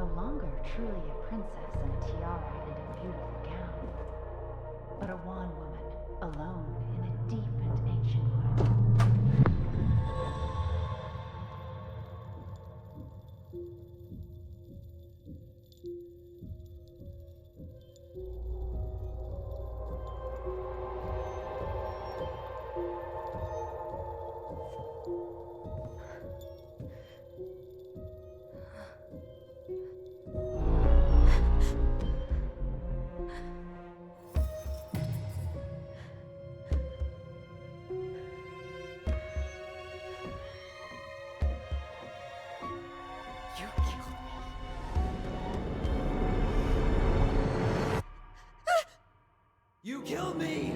no longer truly a princess in a tiara and a beautiful gown, but a wan woman, alone in a deep and ancient wood. You killed me. You killed me!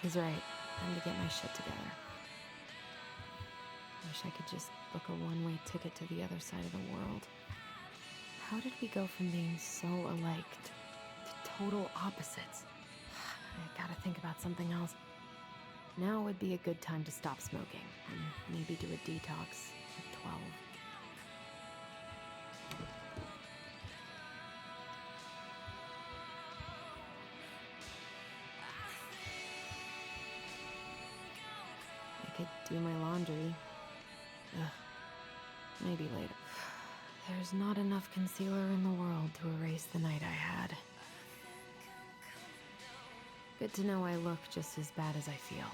He's right. Time to get my shit together. Wish I could just book a one-way ticket to the other side of the world. How did we go from being so alike to total opposites? I gotta think about something else. Now would be a good time to stop smoking and maybe do a detox at 12. I could do my laundry. Ugh. Maybe later. There's not enough concealer in the world to erase the night I had. Good to know I look just as bad as I feel.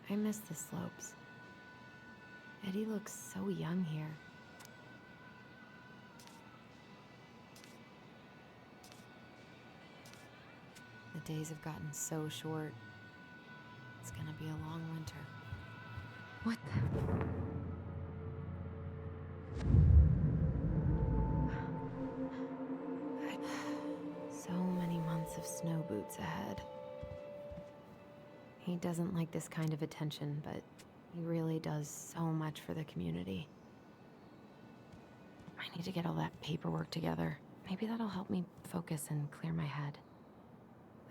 I miss the slopes. Eddie looks so young here. The days have gotten so short. It's gonna be a long winter. What the? So many months of snow boots ahead. He doesn't like this kind of attention, but he really does so much for the community. I need to get all that paperwork together. Maybe that'll help me focus and clear my head.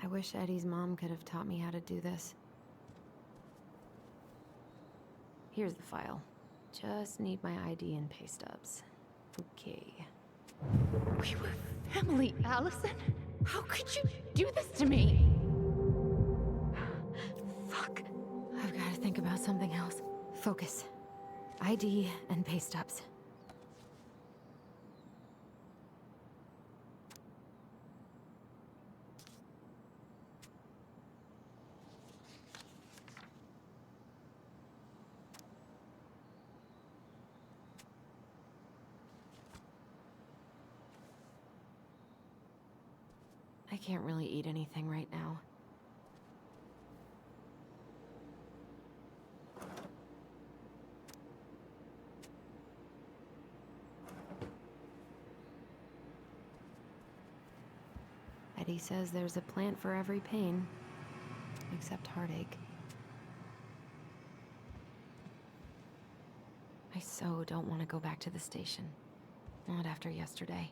I wish Eddie's mom could have taught me how to do this. Here's the file. Just need my ID and pay stubs. Okay. We were family, Allison. How could you do this to me? Fuck. I've got to think about something else. Focus. ID and pay stubs. I can't really eat anything right now. Eddie says there's a plant for every pain, except heartache. I so don't want to go back to the station. Not after yesterday.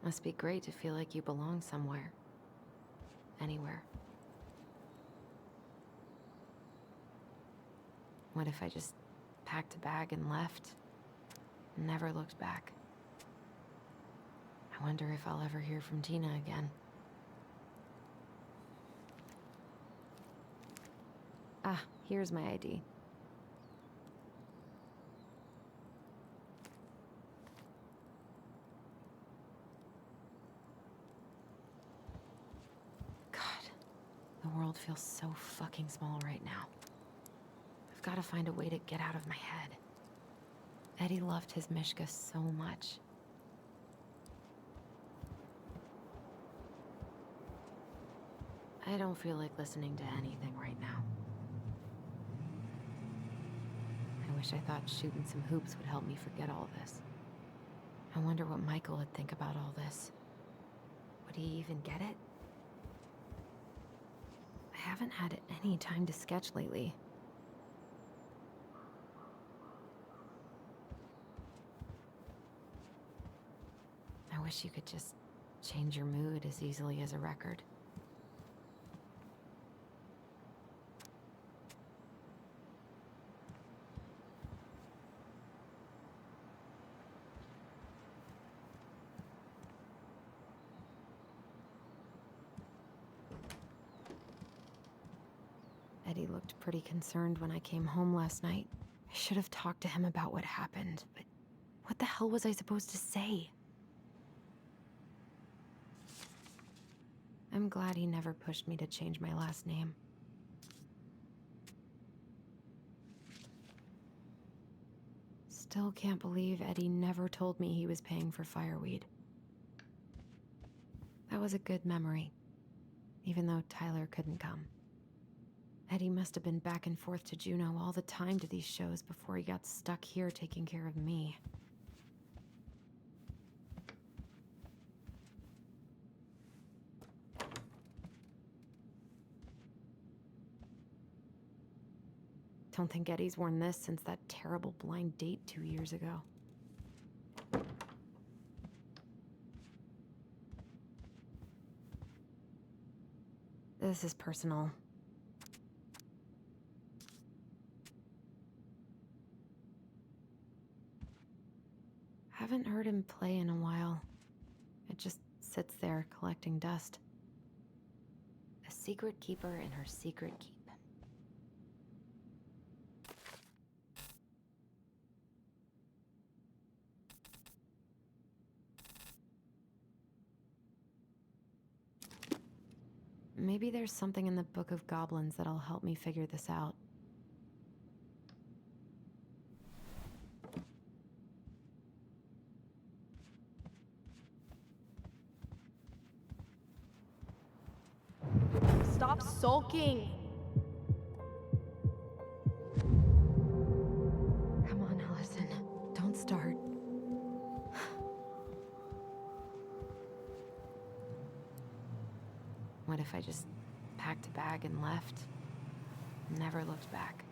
Must be great to feel like you belong somewhere. Anywhere. What if I just packed a bag and left? Never looked back. I wonder if I'll ever hear from Tina again. Ah, here's my ID. God, the world feels so fucking small right now. I've got to find a way to get out of my head. Eddie loved his Mishka so much. I don't feel like listening to anything right now. I wish I thought shooting some hoops would help me forget all this. I wonder what Michael would think about all this. Would he even get it? I haven't had any time to sketch lately. I wish you could just change your mood as easily as a record. Eddie looked pretty concerned when I came home last night. I should have talked to him about what happened, but what the hell was I supposed to say? I'm glad he never pushed me to change my last name. Still can't believe Eddie never told me he was paying for fireweed. That was a good memory, even though Tyler couldn't come. Eddie must have been back and forth to Juneau all the time to these shows before he got stuck here taking care of me. Don't think Eddie's worn this since that terrible blind date 2 years ago. This is personal. Haven't heard him play in a while. It just sits there collecting dust. A secret keeper in her secret keep. Maybe there's something in the Book of Goblins that'll help me figure this out. Stop sulking! What if I just packed a bag and left? Never looked back.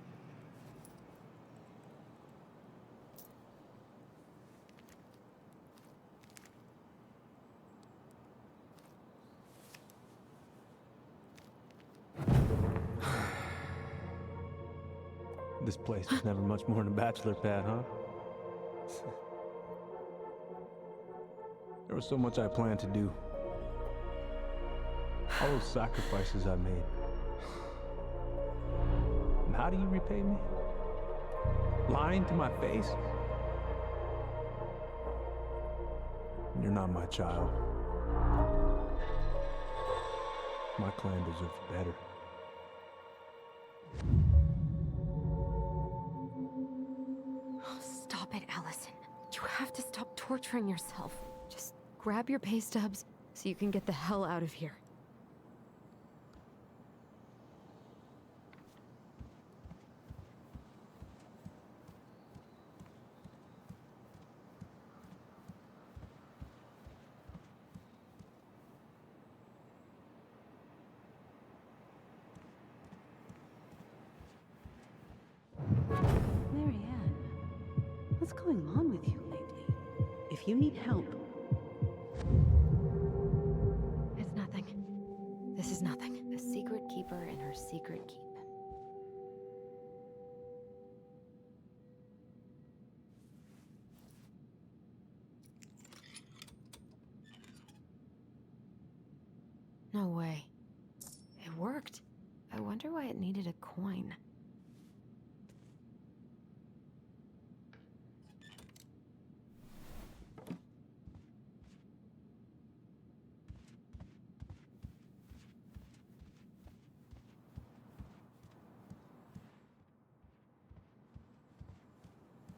This place was never much more than a bachelor pad, huh? There was so much I planned to do. All those sacrifices I made. And how do you repay me? Lying to my face? You're not my child. My clan deserves better. Oh, stop it, Allison. You have to stop torturing yourself. Just grab your pay stubs so you can get the hell out of here. Marianne, what's going on with you lately? If you need help, It's nothing. This is nothing. The secret keeper and her secret keep. No way. It worked. I wonder why it needed a coin.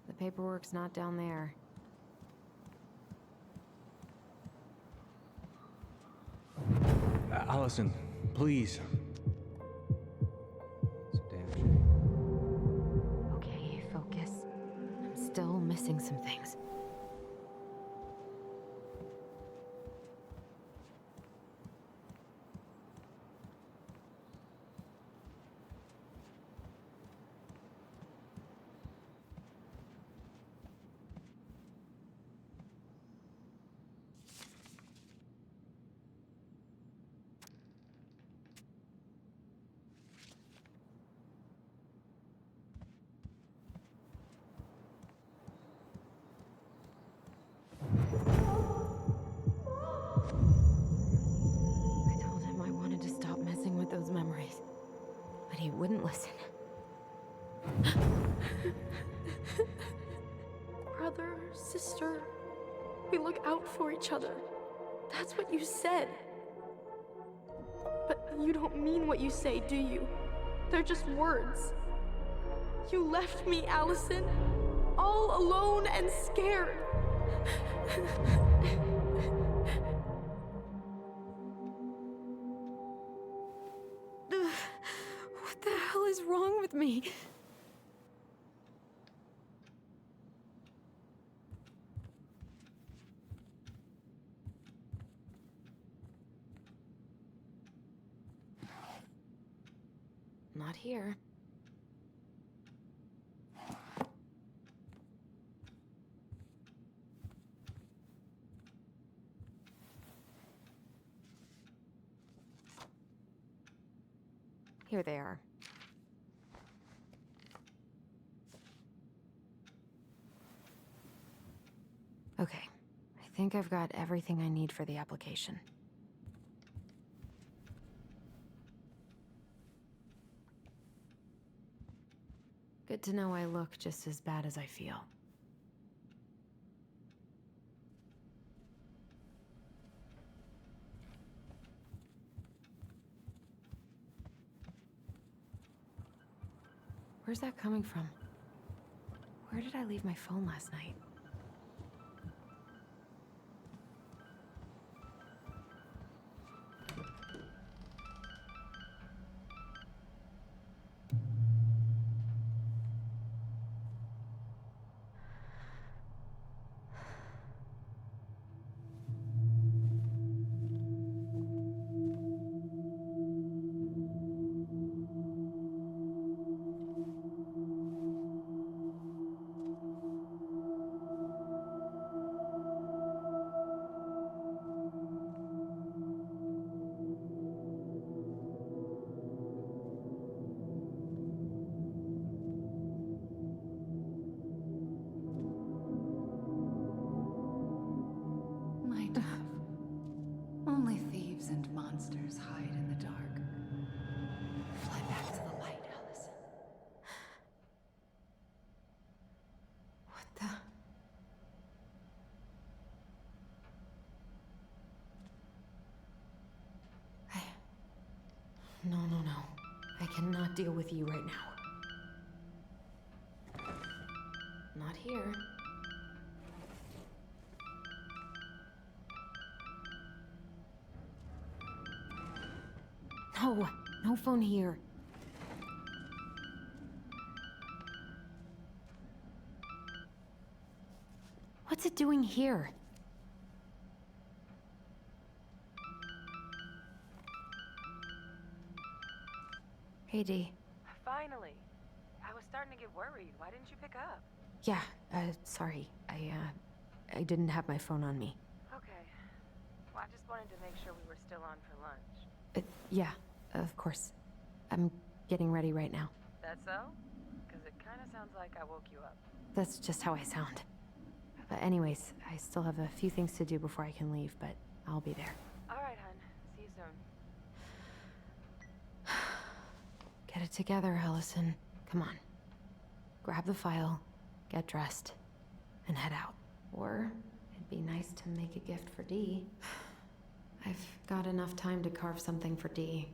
The paperwork's not down there. Allison, please. It's a damn shame. Okay, focus. I'm still missing some things. I told him I wanted to stop messing with those memories, but he wouldn't listen. Brother, sister, we look out for each other. That's what you said. But you don't mean what you say, do you? They're just words. You left me, Allison, all alone and scared. What the hell is wrong with me? Not here. Here they are. Okay, I think I've got everything I need for the application. Good to know I look just as bad as I feel. Where's that coming from? Where did I leave my phone last night? cannot deal with you right now. Not here. No, no phone here. What's it doing here? Hey, Dee. Finally. I was starting to get worried. Why didn't you pick up? Yeah, sorry. I didn't have my phone on me. Okay. Well, I just wanted to make sure we were still on for lunch. Yeah, of course. I'm getting ready right now. That so? Because it kind of sounds like I woke you up. That's just how I sound. But anyways, I still have a few things to do before I can leave, but I'll be there. All right, hun. See you soon. Get it together, Allison. Come on. Grab the file, get dressed, and head out. Or it'd be nice to make a gift for Dee. I've got enough time to carve something for Dee.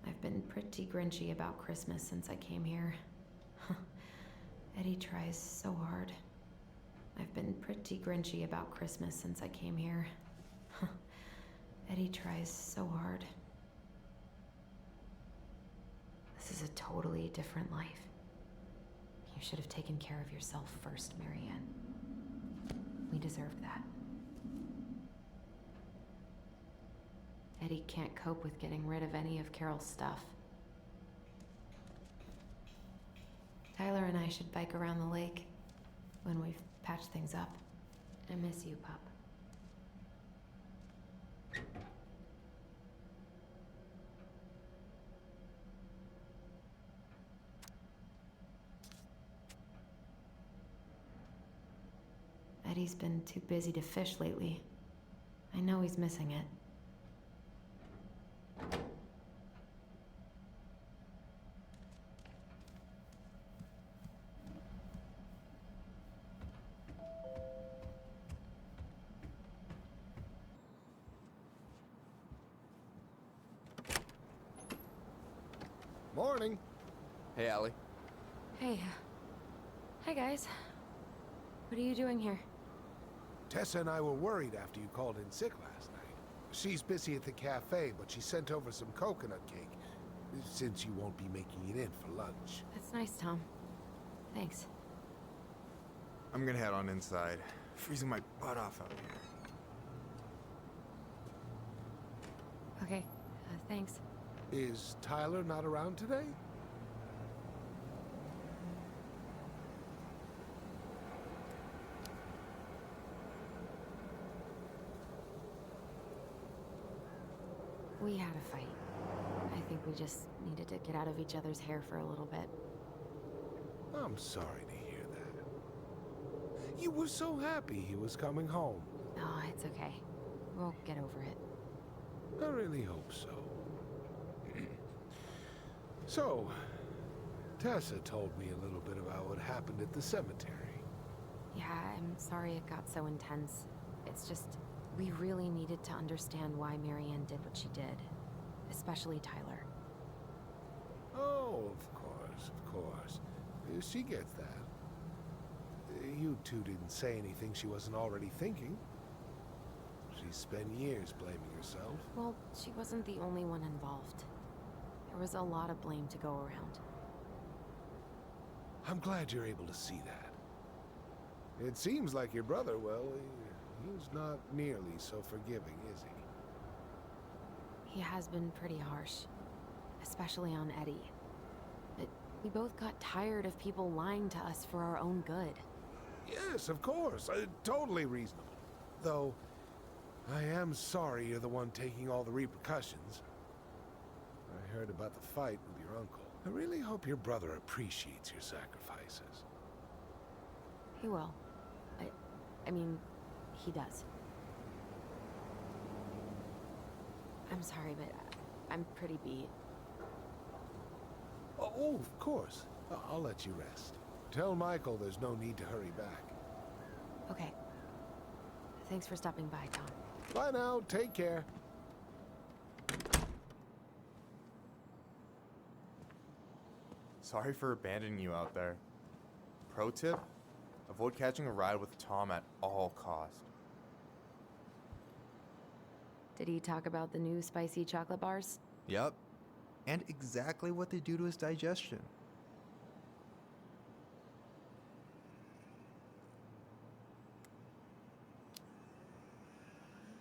I've been pretty grinchy about Christmas since I came here. Eddie tries so hard. I've been pretty grinchy about Christmas since I came here. Eddie tries so hard. This is a totally different life. You should have taken care of yourself first, Marianne. We deserved that. Eddie can't cope with getting rid of any of Carol's stuff. Tyler and I should bike around the lake when we've patched things up. I miss you, pup. Eddie's been too busy to fish lately. I know he's missing it. Morning. Hey, Allie. Hey. Hi, guys. What are you doing here? Tessa and I were worried after you called in sick last night. She's busy at the cafe, but she sent over some coconut cake, since you won't be making it in for lunch. That's nice, Tom. Thanks. I'm gonna head on inside. Freezing my butt off out here. Okay, thanks. Is Tyler not around today? We had a fight. I think we just needed to get out of each other's hair for a little bit. I'm sorry to hear that. You were so happy he was coming home. Oh, it's okay. We'll get over it. I really hope so. So, Tessa told me a little bit about what happened at the cemetery. Yeah, I'm sorry it got so intense. It's just, we really needed to understand why Marianne did what she did. Especially Tyler. Oh, of course. She gets that. You two didn't say anything she wasn't already thinking. She's spent years blaming herself. Well, she wasn't the only one involved. There was a lot of blame to go around. I'm glad you're able to see that. It seems like your brother, well, he's not nearly so forgiving, is he? He has been pretty harsh. Especially on Eddie. But we both got tired of people lying to us for our own good. Yes, of course. Totally reasonable. Though, I am sorry you're the one taking all the repercussions. I heard about the fight with your uncle. I really hope your brother appreciates your sacrifices. He will. I mean, he does. I'm sorry, but I'm pretty beat. Oh, of course. I'll let you rest. Tell Michael there's no need to hurry back. Okay. Thanks for stopping by, Tom. Bye now. Take care. Sorry for abandoning you out there. Pro tip? Avoid catching a ride with Tom at all costs. Did he talk about the new spicy chocolate bars? Yep. And exactly what they do to his digestion.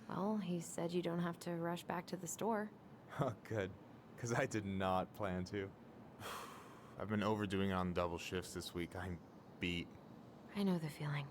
Well, he said you don't have to rush back to the store. Oh, good. Because I did not plan to. I've been overdoing it on double shifts this week. I'm beat. I know the feeling.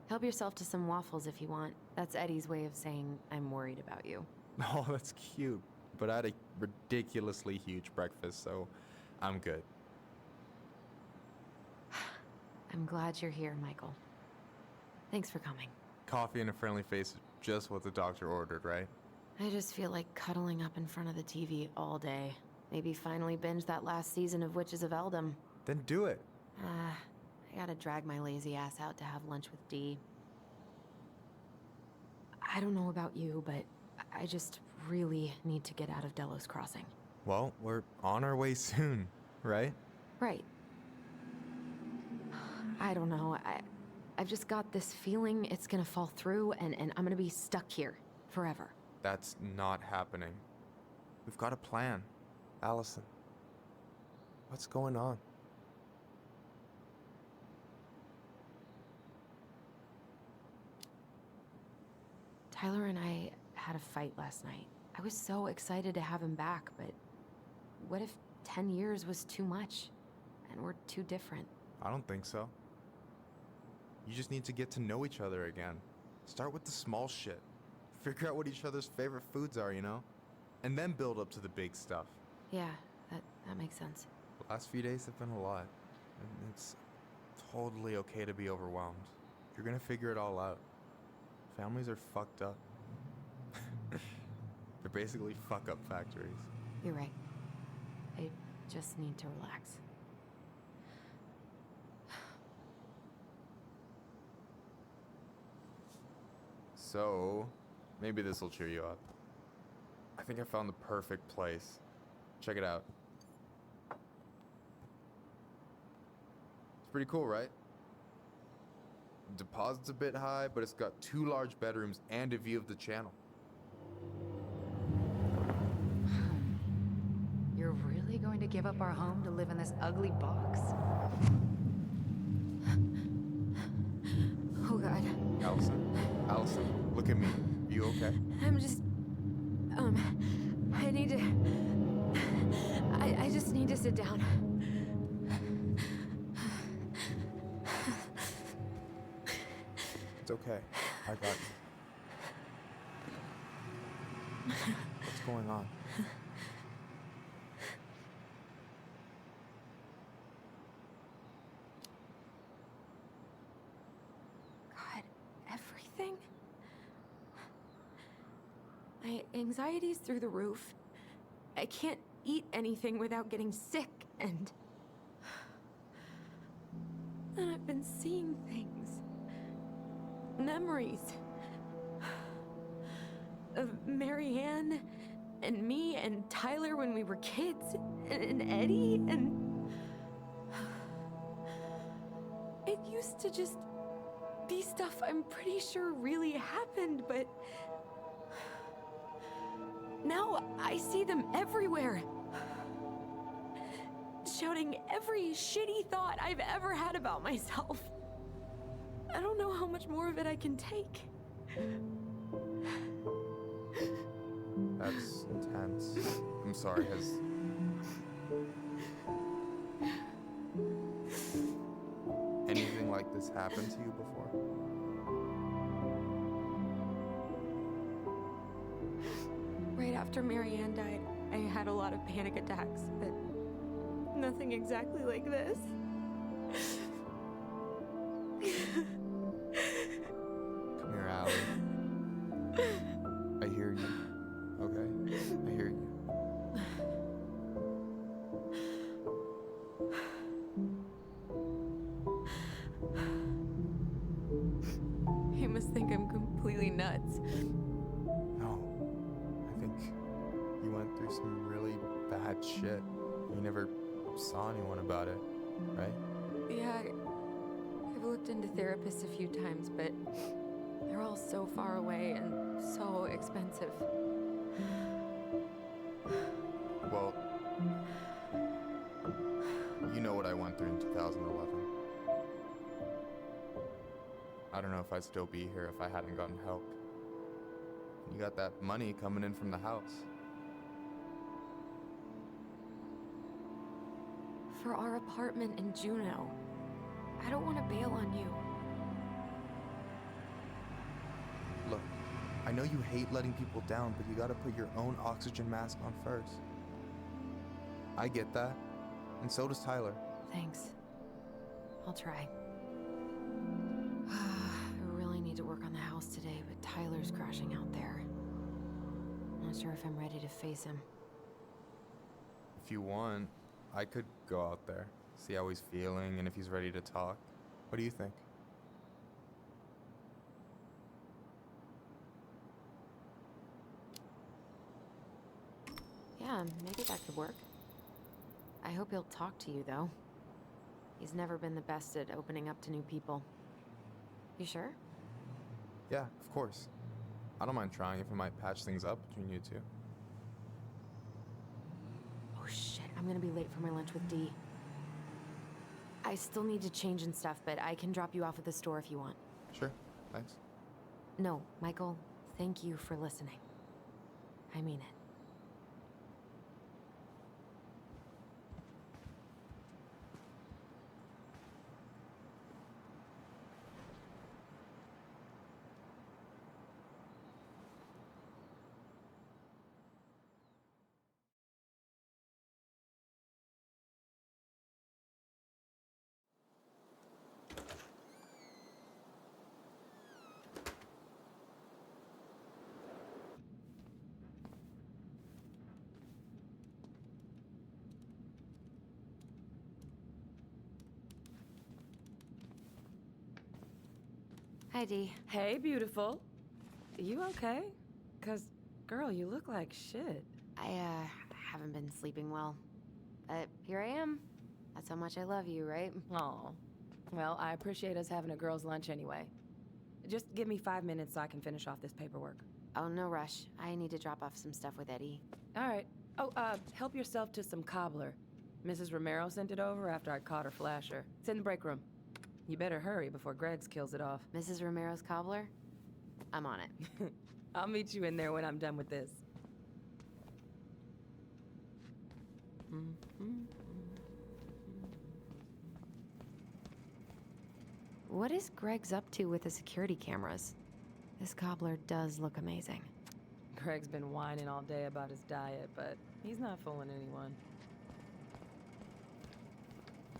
Help yourself to some waffles if you want. That's Eddie's way of saying I'm worried about you. Oh, that's cute. But I had a ridiculously huge breakfast, so I'm good. I'm glad you're here, Michael. Thanks for coming. Coffee and a friendly face is just what the doctor ordered, right? I just feel like cuddling up in front of the TV all day. Maybe finally binge that last season of Witches of Eldom. Then do it. I gotta drag my lazy ass out to have lunch with Dee. I don't know about you, but I just really need to get out of Delos Crossing. Well, we're on our way soon, right? Right. I don't know. I've just got this feeling it's gonna fall through and I'm gonna be stuck here forever. That's not happening. We've got a plan. Allison, what's going on? Tyler and I had a fight last night. I was so excited to have him back, but what if 10 years was too much and we're too different? I don't think so. You just need to get to know each other again. Start with the small shit. Figure out what each other's favorite foods are, you know? And then build up to the big stuff. Yeah, that makes sense. The last few days have been a lot. And it's totally okay to be overwhelmed. You're gonna figure it all out. Families are fucked up. They're basically fuck-up factories. You're right. I just need to relax. So, maybe this will cheer you up. I think I found the perfect place. Check it out. It's pretty cool, right? Deposit's a bit high, but it's got 2 large bedrooms and a view of the channel. You're really going to give up our home to live in this ugly box? Oh God. Allison, look at me. You okay? I'm just... I need to... I just need to sit down. It's okay. I got you. What's going on? God, everything? My anxiety's through the roof. I can't eat anything without getting sick, and I've been seeing things. Memories. Of Marianne, and me, and Tyler when we were kids, and Eddie, and... It used to just be stuff I'm pretty sure really happened, but... Now I see them everywhere. Shouting every shitty thought I've ever had about myself. I don't know how much more of it I can take. That's intense. I'm sorry, has... anything like this happened to you before? Right after Marianne died, I had a lot of panic attacks, but nothing exactly like this. Come here, Allie. I hear you. Okay? I hear you. nuts. No. I think you went through some really bad shit. You never saw anyone about it, right? Yeah, I've looked into therapists a few times, but they're all so far away and so expensive. Well, you know what I went through in 2011. I don't know if I'd still be here if I hadn't gotten help. You got that money coming in from the house. For our apartment in Juneau. I don't want to bail on you. Look, I know you hate letting people down, but you gotta put your own oxygen mask on first. I get that, and so does Tyler. Thanks. I'll try. I really need to work on the house today, but Tyler's crashing out there. Not sure if I'm ready to face him. If you want, I could go out there, see how he's feeling, and if he's ready to talk. What do you think? Yeah, maybe that could work. I hope he'll talk to you, though. He's never been the best at opening up to new people. You sure? Yeah, of course. I don't mind trying if it might patch things up between you two. Oh shit, I'm gonna be late for my lunch with Dee. I still need to change and stuff, but I can drop you off at the store if you want. Sure, thanks. No, Michael, thank you for listening. I mean it. Hi, Dee. Hey, beautiful. You okay? 'Cause, girl, you look like shit. I haven't been sleeping well. But here I am. That's how much I love you, right? Aw. Well, I appreciate us having a girls' lunch anyway. Just give me 5 minutes so I can finish off this paperwork. Oh, no rush. I need to drop off some stuff with Eddie. All right. Oh, help yourself to some cobbler. Mrs. Romero sent it over after I caught her flasher. It's in the break room. You better hurry before Greggs kills it off. Mrs. Romero's cobbler? I'm on it. I'll meet you in there when I'm done with this. What is Greggs up to with the security cameras? This cobbler does look amazing. Greg's been whining all day about his diet, but he's not fooling anyone.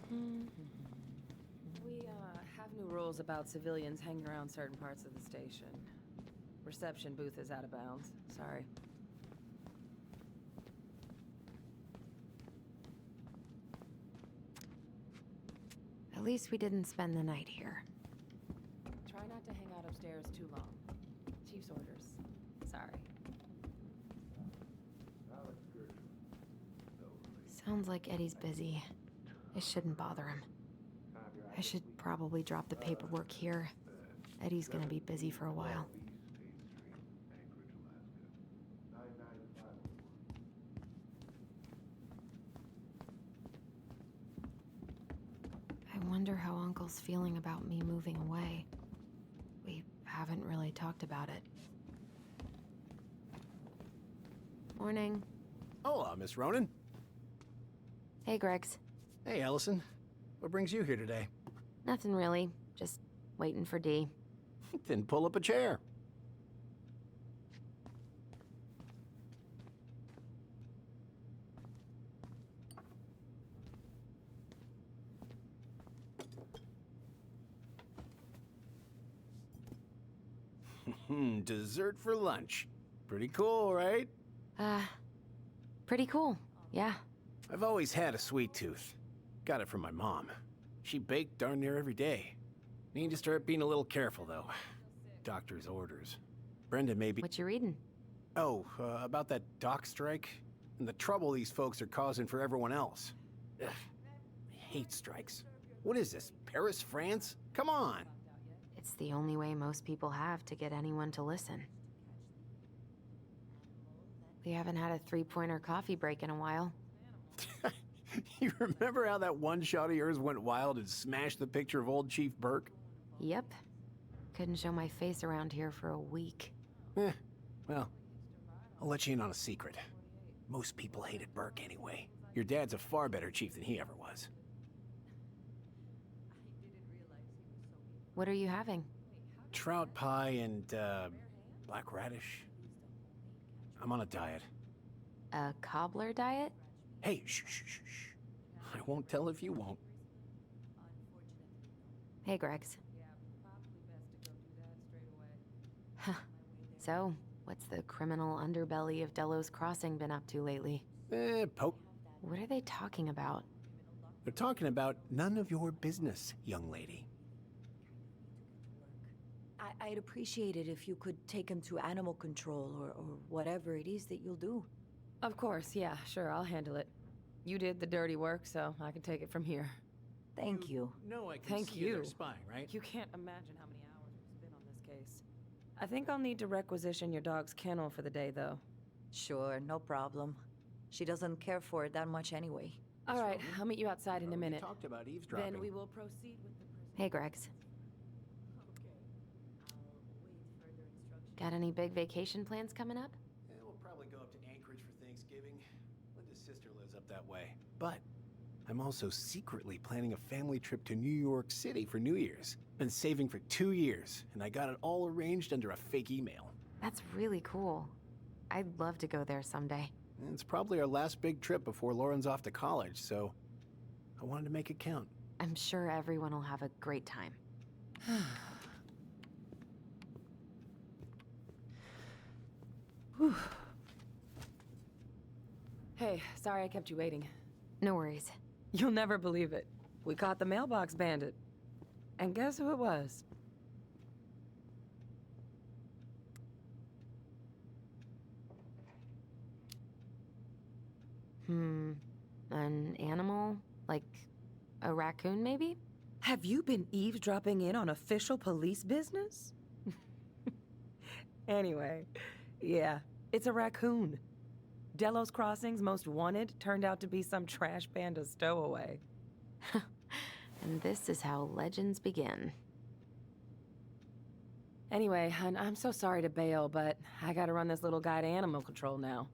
We, have new rules about civilians hanging around certain parts of the station. Reception booth is out of bounds. Sorry. At least we didn't spend the night here. Try not to hang out upstairs too long. Chief's orders. Sorry. Sounds like Eddie's busy. It shouldn't bother him. I should probably drop the paperwork here. Eddie's gonna be busy for a while. I wonder how Uncle's feeling about me moving away. We haven't really talked about it. Morning. Hola, Miss Ronan. Hey, Greggs. Hey, Allison. What brings you here today? Nothing really. Just waiting for Dee. Then pull up a chair. Dessert for lunch. Pretty cool, right? Pretty cool. Yeah. I've always had a sweet tooth. Got it from my mom. She baked darn near every day. Need to start being a little careful, though. Doctor's orders. Brenda may be... What you reading? Oh, about that dock strike and the trouble these folks are causing for everyone else. Ugh, I hate strikes. What is this, Paris, France? Come on! It's the only way most people have to get anyone to listen. We haven't had a three-pointer coffee break in a while. You remember how that one shot of yours went wild and smashed the picture of old Chief Burke? Yep. Couldn't show my face around here for a week. Well, I'll let you in on a secret. Most people hated Burke anyway. Your dad's a far better chief than he ever was. What are you having? Trout pie and, black radish. I'm on a diet. A cobbler diet? Hey, shh, shh, shh, shh. I won't tell if you won't. Hey, Gregs. Huh. So, what's the criminal underbelly of Delos Crossing been up to lately? Poke. What are they talking about? They're talking about none of your business, young lady. I'd appreciate it if you could take him to animal control or whatever it is that you'll do. Of course, yeah, sure, I'll handle it. You did the dirty work, so I can take it from here. Thank you. No, I can Thank see you. they're spying, right? You can't imagine how many hours we've spent on this case. I think I'll need to requisition your dog's kennel for the day, though. Sure, no problem. She doesn't care for it that much anyway. All right, I'll meet you outside in a minute. Talked about eavesdropping. Then we will proceed with the... Hey, Gregs. Got any big vacation plans coming up? Yeah, we'll probably go up to Anchorage for Thanksgiving. Linda's sister lives up that way. But I'm also secretly planning a family trip to New York City for New Year's. Been saving for 2 years, and I got it all arranged under a fake email. That's really cool. I'd love to go there someday. And it's probably our last big trip before Lauren's off to college, so I wanted to make it count. I'm sure everyone will have a great time. Whew. Hey, sorry I kept you waiting. No worries. You'll never believe it. We caught the mailbox bandit. And guess who it was? An animal? Like a raccoon, maybe? Have you been eavesdropping in on official police business? Anyway, yeah, it's a raccoon. Delos Crossing's most wanted turned out to be some trash panda stowaway. And this is how legends begin. Anyway, hun, I'm so sorry to bail, but I gotta run this little guy to animal control now.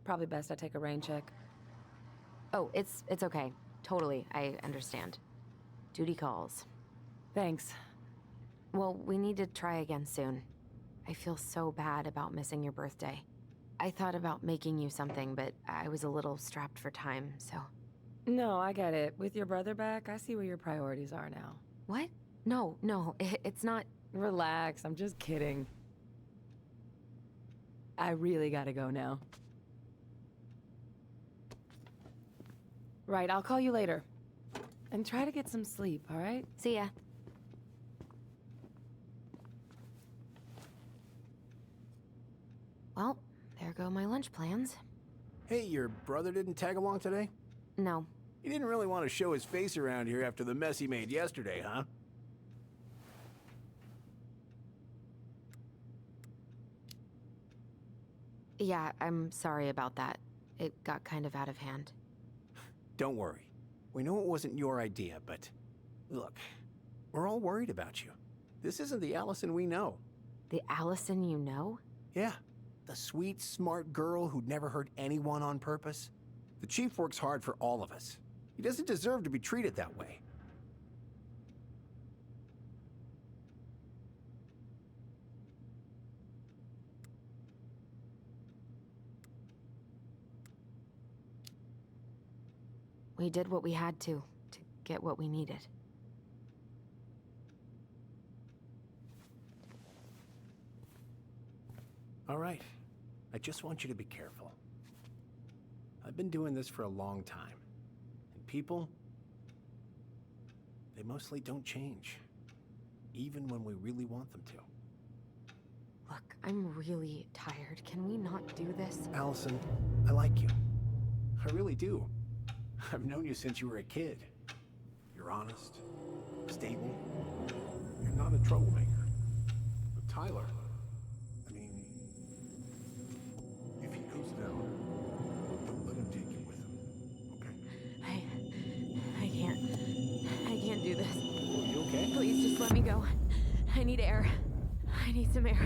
Probably best I take a rain check. Oh, it's okay. Totally, I understand. Duty calls. Thanks. Well, we need to try again soon. I feel so bad about missing your birthday. I thought about making you something, but I was a little strapped for time, so... No, I get it. With your brother back, I see where your priorities are now. What? No, it's not... Relax, I'm just kidding. I really gotta go now. Right, I'll call you later. And try to get some sleep, all right? See ya. Well, there go my lunch plans. Hey, your brother didn't tag along today? No. He didn't really want to show his face around here after the mess he made yesterday, huh? Yeah, I'm sorry about that. It got kind of out of hand. Don't worry. We know it wasn't your idea, but... Look, we're all worried about you. This isn't the Allison we know. The Allison you know? Yeah. The sweet, smart girl who'd never hurt anyone on purpose. The Chief works hard for all of us. He doesn't deserve to be treated that way. We did what we had to get what we needed. All right. I just want you to be careful. I've been doing this for a long time. And people, they mostly don't change. Even when we really want them to. Look, I'm really tired. Can we not do this? Allison, I like you. I really do. I've known you since you were a kid. You're honest, stable. You're not a troublemaker. But Tyler, I mean, if he goes down, don't let him take you with him, okay? I can't do this. Are you okay? Please just let me go. I need air. I need some air.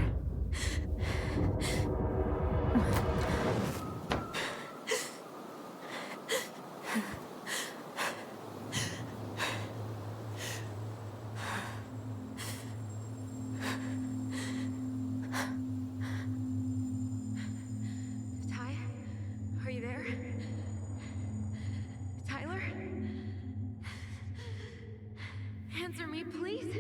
Ty? Are you there? Tyler? Answer me, please.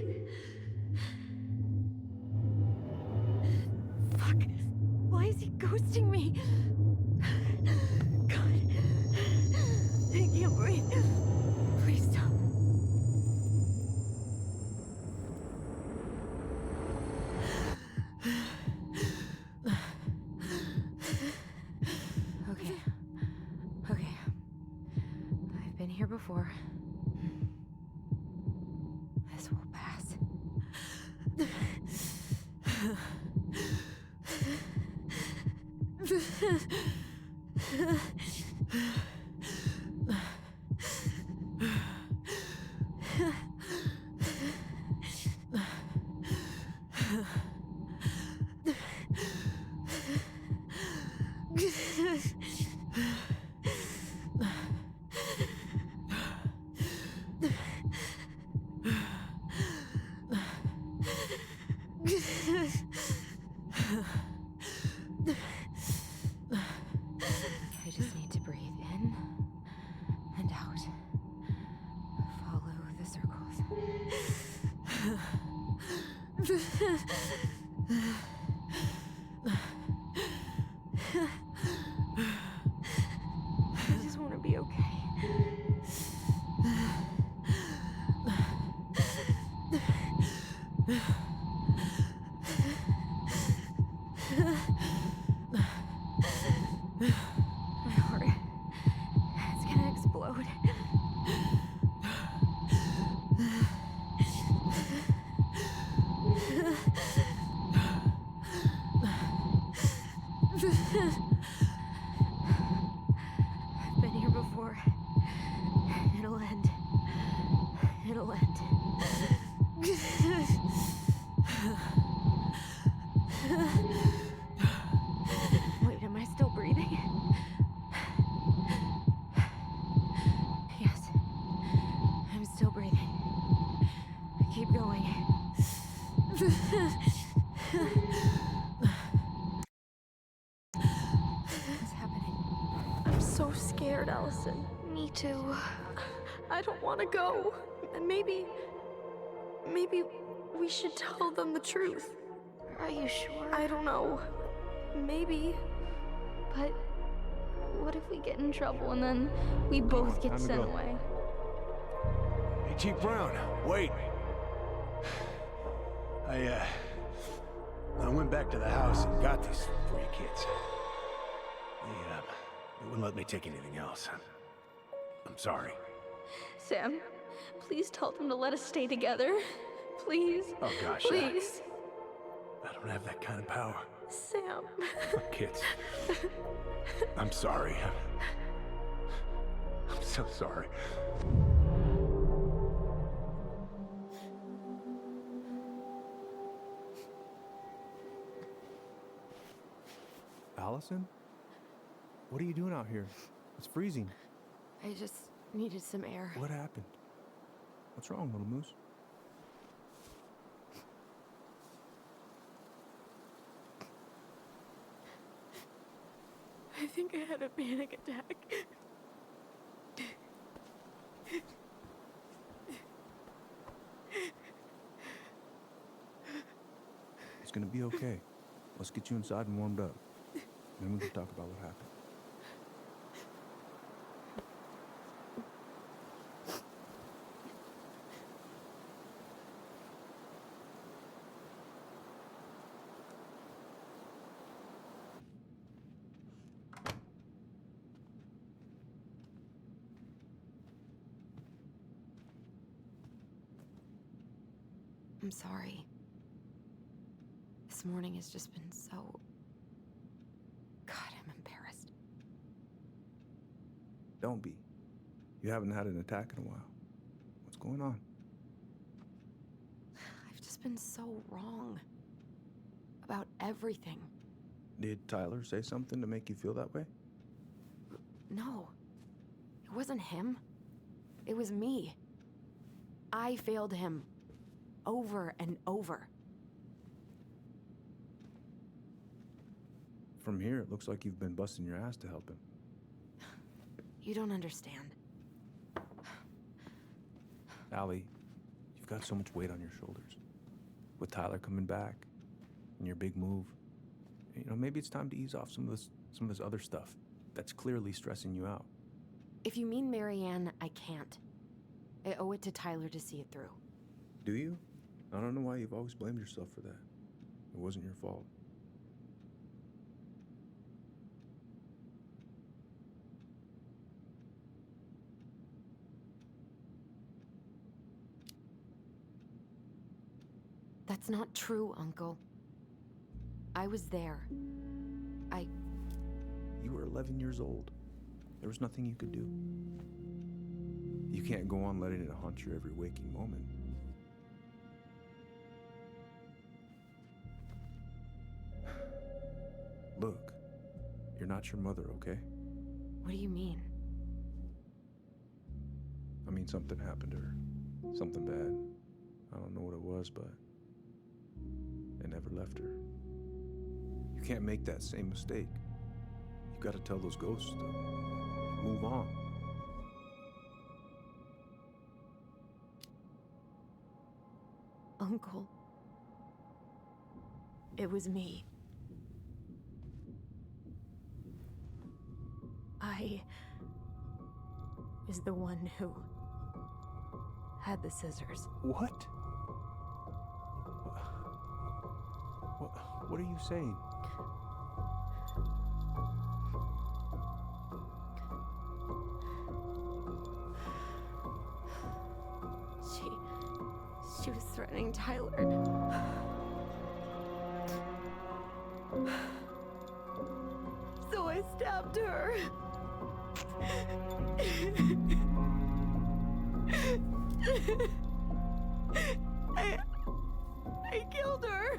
Fuck. Why is he ghosting me? God. I can't breathe. Please stop. Okay. Okay. I've been here before. This will pass. I just need to breathe in and out. Follow the circles. I just want to be okay. My heart, it's gonna explode. I've been here before. It'll end. It'll end. Wait, am I still breathing? Yes. I'm still breathing. Keep going. What's happening? I'm so scared, Allison. Me too. I don't want to go. And maybe we should tell them the truth. Are you sure? I don't know. Maybe. But what if we get in trouble and then we both get Time to sent go. away? Hey, Chief Brown, wait. I went back to the house and got these for you kids. They wouldn't let me take anything else. I'm sorry. Sam, please tell them to let us stay together. Please. Oh gosh, Please. I don't have that kind of power. Sam. Kids, I'm sorry. I'm so sorry. Allison? What are you doing out here? It's freezing. I just needed some air. What happened? What's wrong, little moose? I think I had a panic attack. It's gonna be okay. Let's get you inside and warmed up. Then we can talk about what happened. I'm sorry. This morning has just been so... God, I'm embarrassed. Don't be. You haven't had an attack in a while. What's going on? I've just been so wrong. About everything. Did Tyler say something to make you feel that way? No. It wasn't him. It was me. I failed him. Over and over. From here, it looks like you've been busting your ass to help him. You don't understand. Allie, you've got so much weight on your shoulders. With Tyler coming back, and your big move, you know, maybe it's time to ease off some of this other stuff that's clearly stressing you out. If you mean Marianne, I can't. I owe it to Tyler to see it through. Do you? I don't know why you've always blamed yourself for that. It wasn't your fault. That's not true, Uncle. I was there. You were 11 years old. There was nothing you could do. You can't go on letting it haunt your every waking moment. Look, you're not your mother, okay? What do you mean? I mean, something happened to her. Something bad. I don't know what it was, but it never left her. You can't make that same mistake. You gotta tell those ghosts to move on. Uncle. It was me. I was the one who had the scissors. What? What are you saying? She was threatening Tyler. So I stabbed her. I killed her.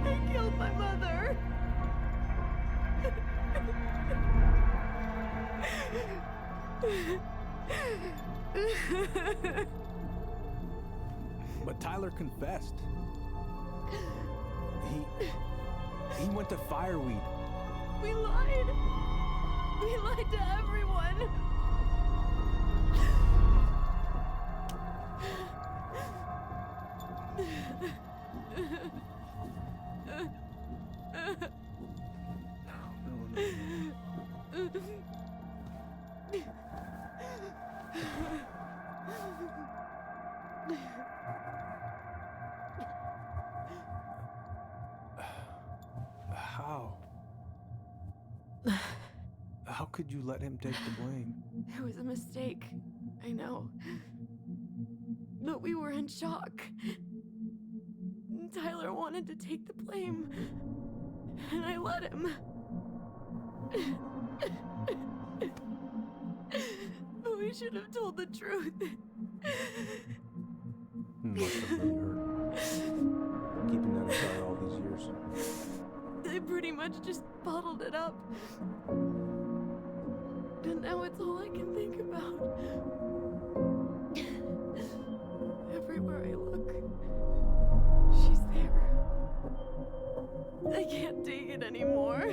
I killed my mother. But Tyler confessed. He went to Fireweed. We lied. We lied to everyone. How could you let him take the blame? It was a mistake. I know. But we were in shock. Tyler wanted to take the blame. And I let him. But we should have told the truth. Must have really hurt. Keeping that aside all these years. They pretty much just bottled it up. And now it's all I can think about. Everywhere I look, she's there. I can't take it anymore.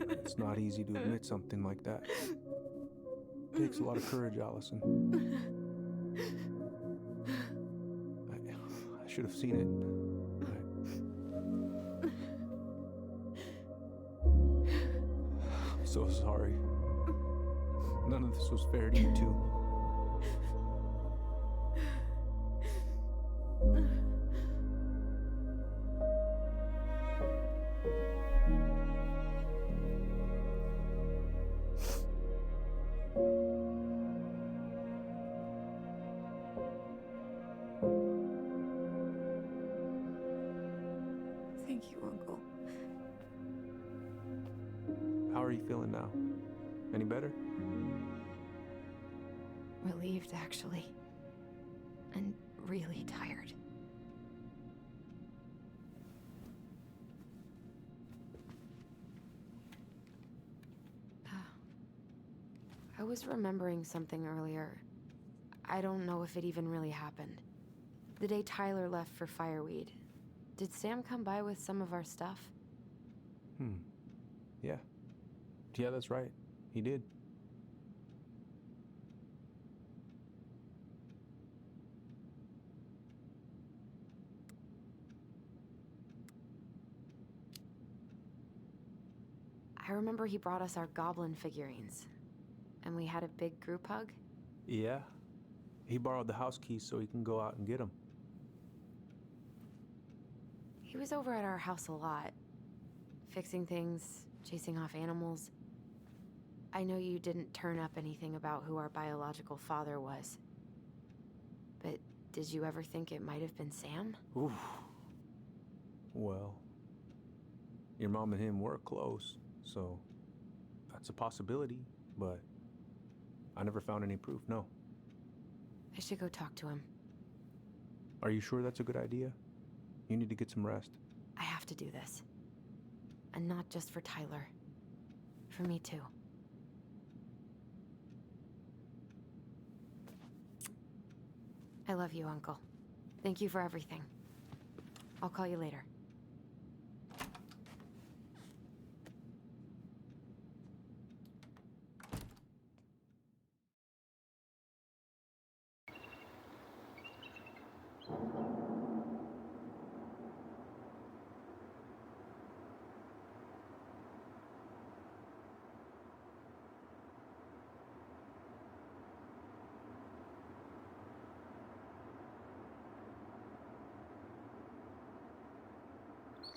It's not easy to admit something like that. It takes a lot of courage, Allison. I should have seen it. I'm so sorry. None of this was fair to you two. feeling now? Any better? Relieved, actually. And really tired. I was remembering something earlier. I don't know if it even really happened. The day Tyler left for Fireweed, did Sam come by with some of our stuff? Yeah. Yeah, that's right. He did. I remember he brought us our goblin figurines. And we had a big group hug? Yeah. He borrowed the house keys so he can go out and get them. He was over at our house a lot. Fixing things, chasing off animals. I know you didn't turn up anything about who our biological father was. But did you ever think it might have been Sam? Oof. Well, your mom and him were close, so that's a possibility, but I never found any proof, no. I should go talk to him. Are you sure that's a good idea? You need to get some rest. I have to do this. And not just for Tyler. For me too. I love you, Uncle. Thank you for everything. I'll call you later.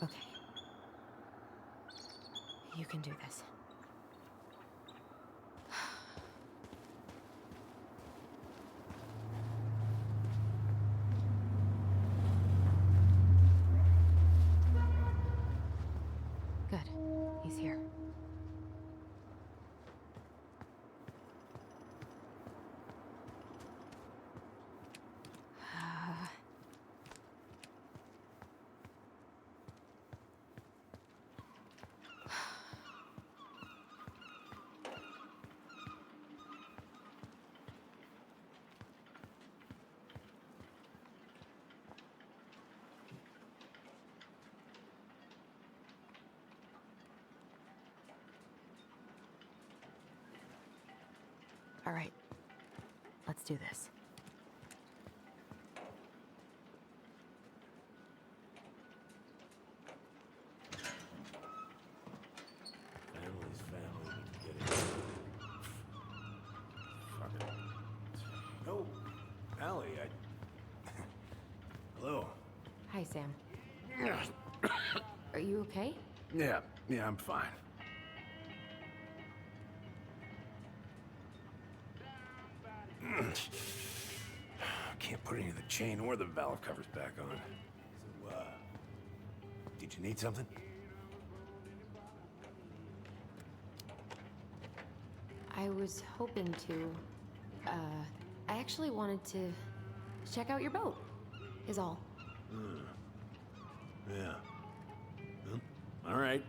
Okay. You can do this. Good. He's here. All right. Let's do this. Family's family. Get it? Fuck it. Oh, Allie, Hello. Hi, Sam. Are you okay? Yeah, I'm fine. Can't put any of the chain or the valve covers back on. So, did you need something? I was hoping to. I actually wanted to check out your boat, is all. Yeah. Well, all right.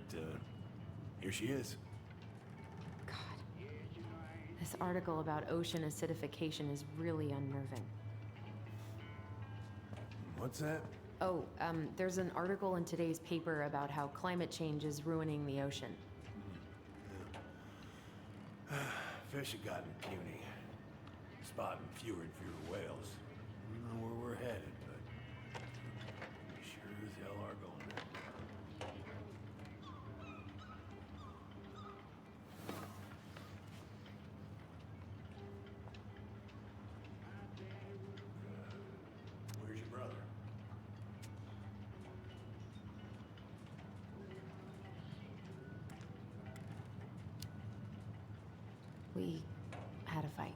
Here she is. God. This article about ocean acidification is really unnerving. What's that? Oh, there's an article in today's paper about how climate change is ruining the ocean. Fish have gotten puny. Spotting fewer and fewer whales. I don't know where we're headed, but we sure as hell are going there. Where's your brother? We had a fight.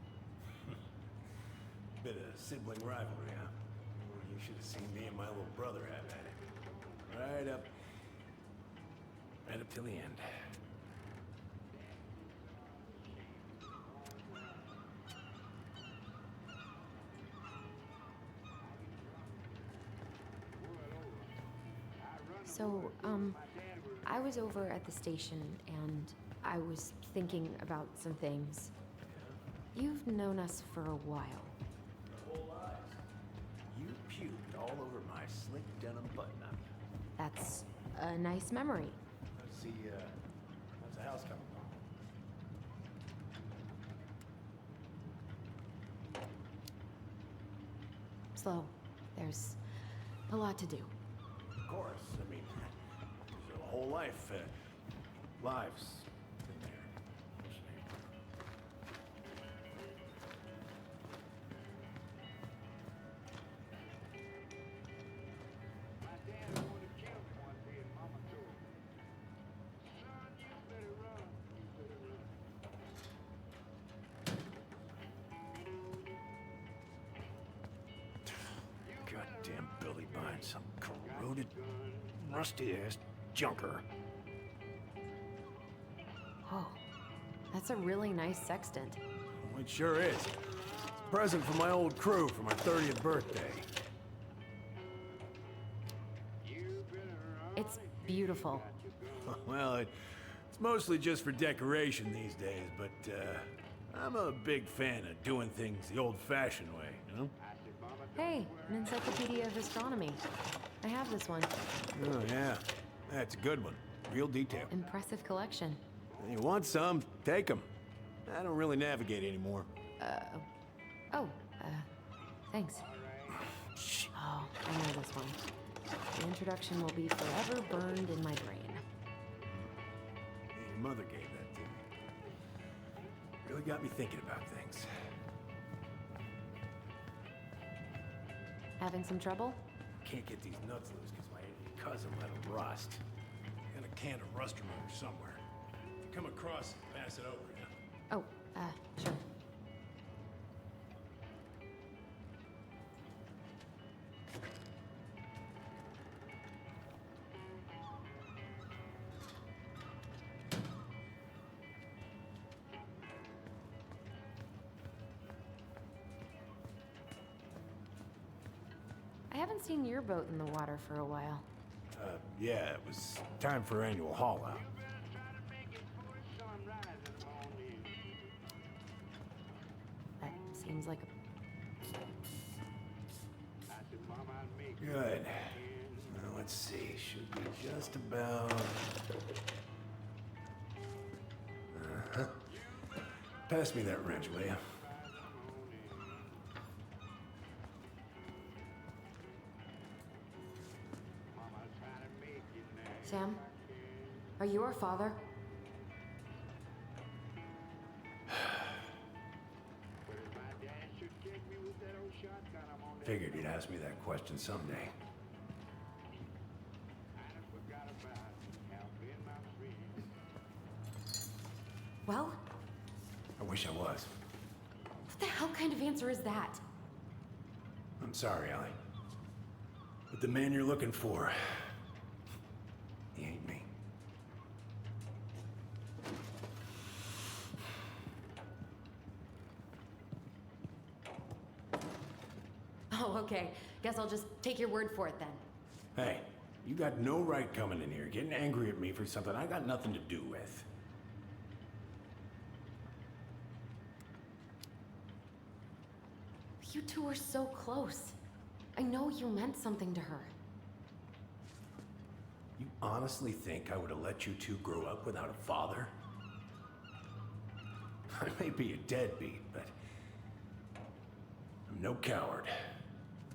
Bit of sibling rivalry, huh? Well, you should have seen me and my little brother have at it. Right up till the end. So, I was over at the station and I was thinking about some things. You've known us for a while. Whole lives. You puked all over my slick denim button-up. That's a nice memory. Let's see, how's the house coming along? Slow. There's a lot to do. Of course, I mean, there's a whole life, lives in there. Goddamn Billy buying some corroded, rusty-ass junker. Oh, that's a really nice sextant. Well, it sure is. It's a present from my old crew for my 30th birthday. It's beautiful. Well, it's mostly just for decoration these days, but I'm a big fan of doing things the old-fashioned way, you know? Hey, an encyclopedia of astronomy. I have this one. Oh, yeah. That's a good one. Real detail. Impressive collection. You want some? Take them. I don't really navigate anymore. Thanks. Oh, I know this one. The introduction will be forever burned in my brain. Yeah, your mother gave that to me. Really got me thinking about things. Having some trouble? Can't get these nuts loose because my cousin let them rust. I got a can of rust remover somewhere. If you come across it, pass it over, yeah? Oh, sure. I haven't seen your boat in the water for a while. Yeah, it was time for annual haul out. That seems like a... Good. Now, let's see. Should be just about... Uh-huh. Pass me that wrench, will you? Sam? Are you our father? Figured you'd ask me that question someday. Well? I wish I was. What the hell kind of answer is that? I'm sorry, Ellie. But the man you're looking for, he ain't me. Oh, okay. Guess I'll just take your word for it then. Hey, you got no right coming in here getting angry at me for something I got nothing to do with. You two were so close. I know you meant something to her. You honestly think I would have let you two grow up without a father? I may be a deadbeat, but I'm no coward.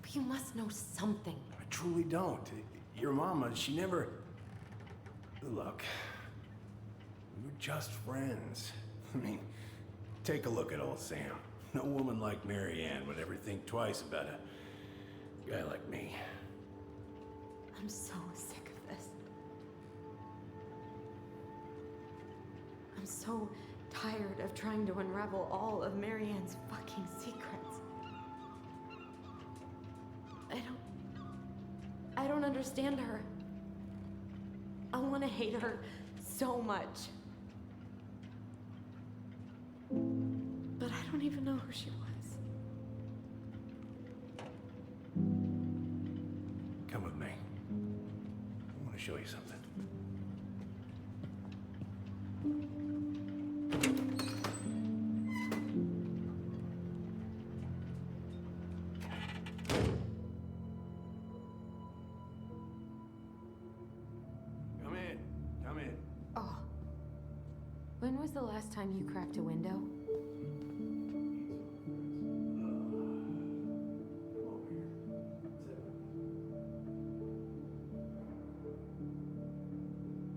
But you must know something. I truly don't. Your mama, she never... Look, we were just friends. I mean, take a look at old Sam. No woman like Mary Ann would ever think twice about a guy like me. I'm so sick of this. I'm so tired of trying to unravel all of Mary Ann's fucking secrets. I don't understand her. I want to hate her so much. But I don't even know who she was. Come with me. I want to show you something. Come in. Come in. Oh. When was the last time you cracked a window?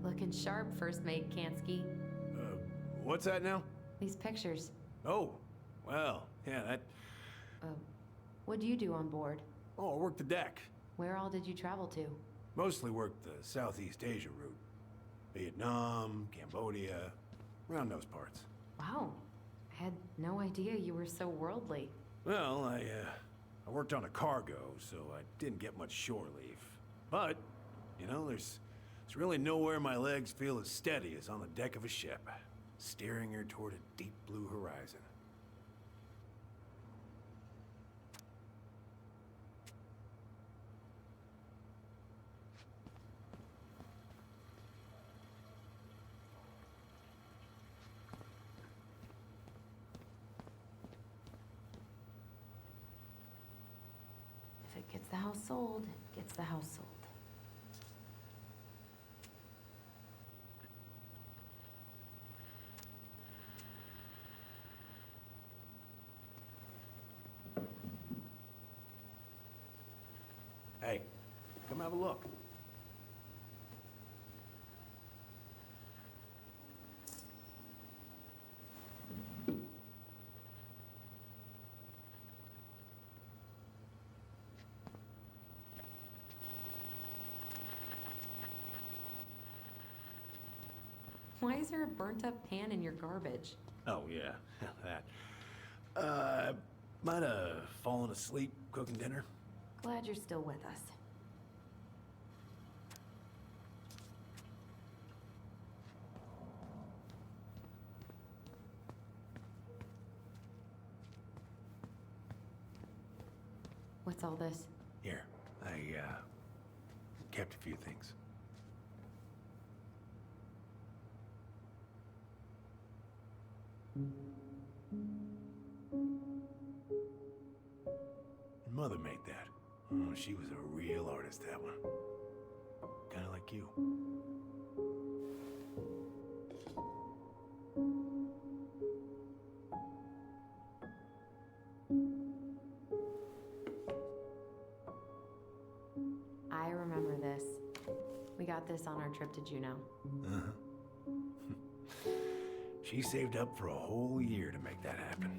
Looking sharp, First Mate Kansky. What's that now? These pictures. Oh, well, yeah, that... What do you do on board? Oh, I worked the deck. Where all did you travel to? Mostly worked the Southeast Asia route. Vietnam, Cambodia, around those parts. Wow. I had no idea you were so worldly. Well, I worked on a cargo, so I didn't get much shore leave. But, you know, there's really nowhere my legs feel as steady as on the deck of a ship, steering her toward a deep blue horizon. If it gets the house sold, it gets the house sold. Hey, come have a look. Why is there a burnt-up pan in your garbage? Oh, yeah, that. Might have fallen asleep cooking dinner. Glad you're still with us. What's all this? Here, I kept a few things. Your mother made that. Oh, she was a real artist, that one. Kind of like you. I remember this. We got this on our trip to Juneau. Uh-huh. She saved up for a whole year to make that happen.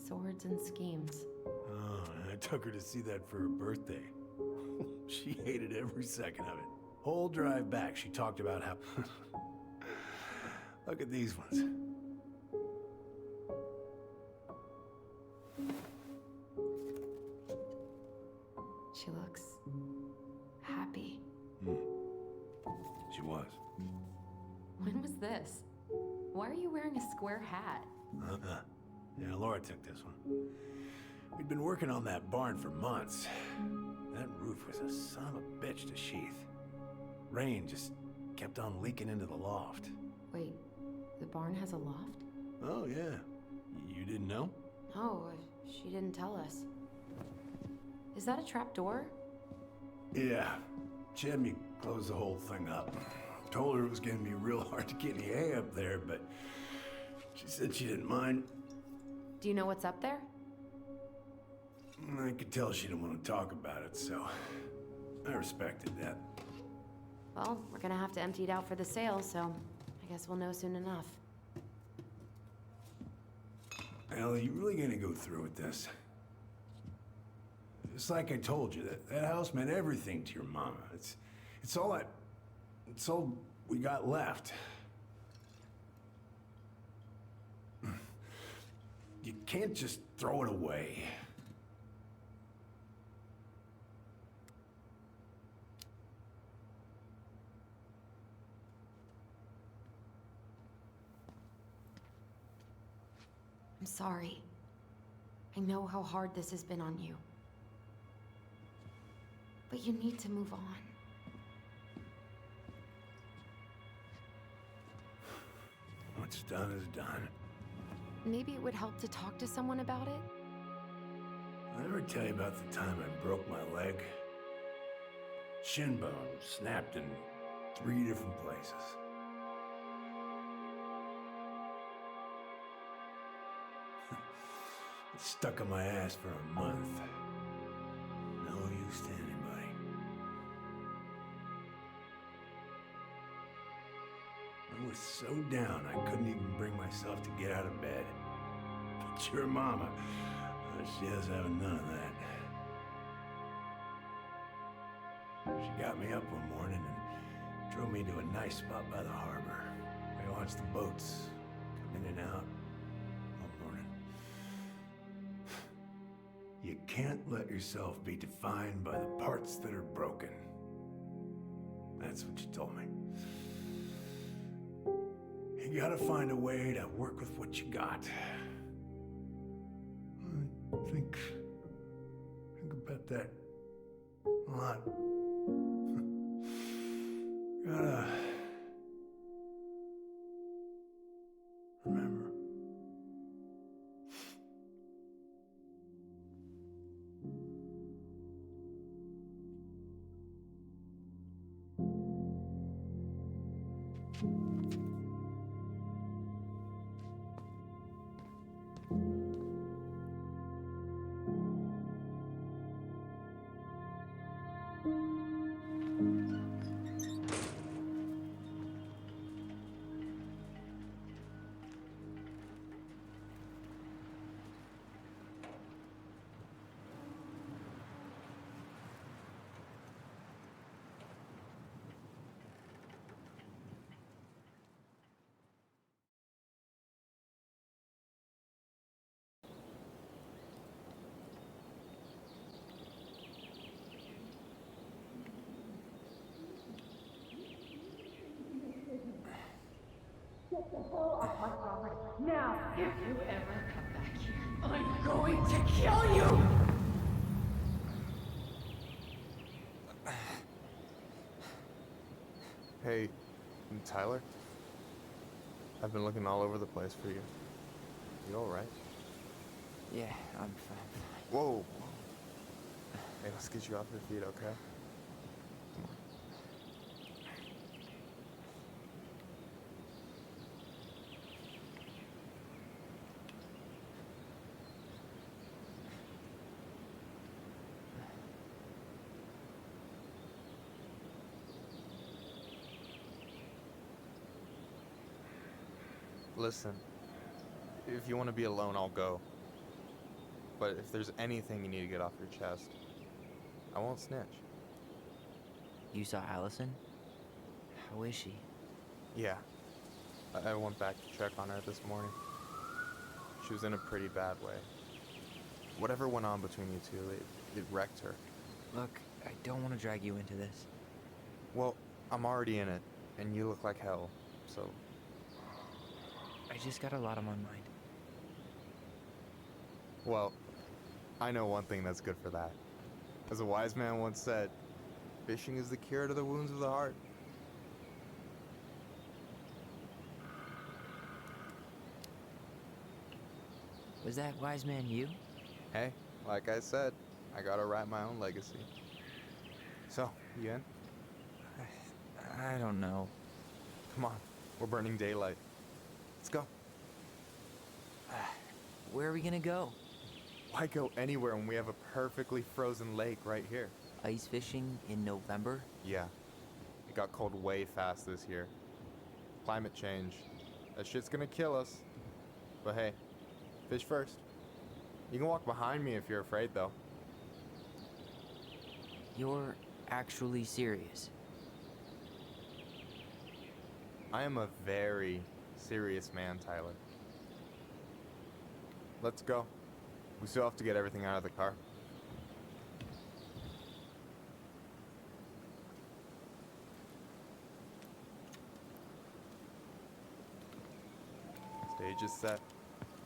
Swords and schemes. Oh, I took her to see that for her birthday. She hated every second of it. Whole drive back, she talked about how... Look at these ones. She looks happy. She was. When was this? Why are you wearing a square hat? Yeah, Laura took this one. We'd been working on that barn for months. That roof was a son of a bitch to sheath. Rain just kept on leaking into the loft. Wait, the barn has a loft? Oh, yeah. You didn't know? No, she didn't tell us. Is that a trap door? Yeah. She had me close the whole thing up. Told her it was gonna be real hard to get any hay up there, but she said she didn't mind. Do you know what's up there? I could tell she didn't want to talk about it, so I respected that. Well, we're gonna have to empty it out for the sale, so I guess we'll know soon enough. Ellie, you really gonna go through with this? It's like I told you, that house meant everything to your mama. It's all we got left. You can't just throw it away. I'm sorry. I know how hard this has been on you. But you need to move on. What's done is done. Maybe it would help to talk to someone about it? I ever tell you about the time I broke my leg? Shin bone snapped in 3 different places. It stuck in my ass for a month. No use to anybody. I was so down I couldn't even bring myself to get out of bed. But your mama, she has having none of that. She got me up one morning and drove me to a nice spot by the harbor. We watched the boats come in and out all morning. You can't let yourself be defined by the parts that are broken. That's what you told me. You gotta find a way to work with what you got. I think about that a lot. Gotta remember. Get the hell off my property. Now, if you ever come back here, I'm going to kill you! Hey, Tyler? I've been looking all over the place for you. You alright? Yeah, I'm fine. Whoa! Hey, let's get you off your feet, okay? Come on. Listen, if you want to be alone, I'll go. But if there's anything you need to get off your chest, I won't snitch. You saw Allison? How is she? Yeah. I went back to check on her this morning. She was in a pretty bad way. Whatever went on between you two, it wrecked her. Look, I don't want to drag you into this. Well, I'm already in it, and you look like hell, so... I just got a lot on my mind. Well, I know one thing that's good for that. As a wise man once said, fishing is the cure to the wounds of the heart. Was that wise man you? Hey, like I said, I gotta write my own legacy. So, you in? I don't know. Come on, we're burning daylight. Let's go. Where are we gonna go? Why go anywhere when we have a perfectly frozen lake right here? Ice fishing in November? Yeah. It got cold way fast this year. Climate change. That shit's gonna kill us. But hey, fish first. You can walk behind me if you're afraid, though. You're actually serious? I am a very serious man, Tyler. Let's go. We still have to get everything out of the car. Stage is set.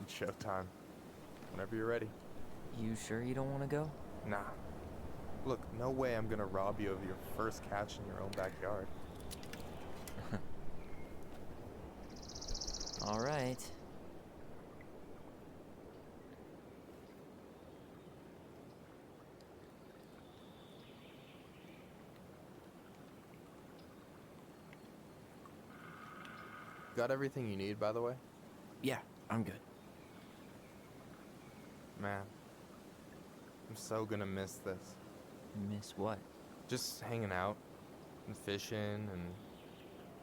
It's showtime. Whenever you're ready. You sure you don't want to go? Nah. Look, no way I'm gonna rob you of your first catch in your own backyard. All right. Got everything you need, by the way? Yeah, I'm good. Man, I'm so gonna miss this. Miss what? Just hanging out and fishing and...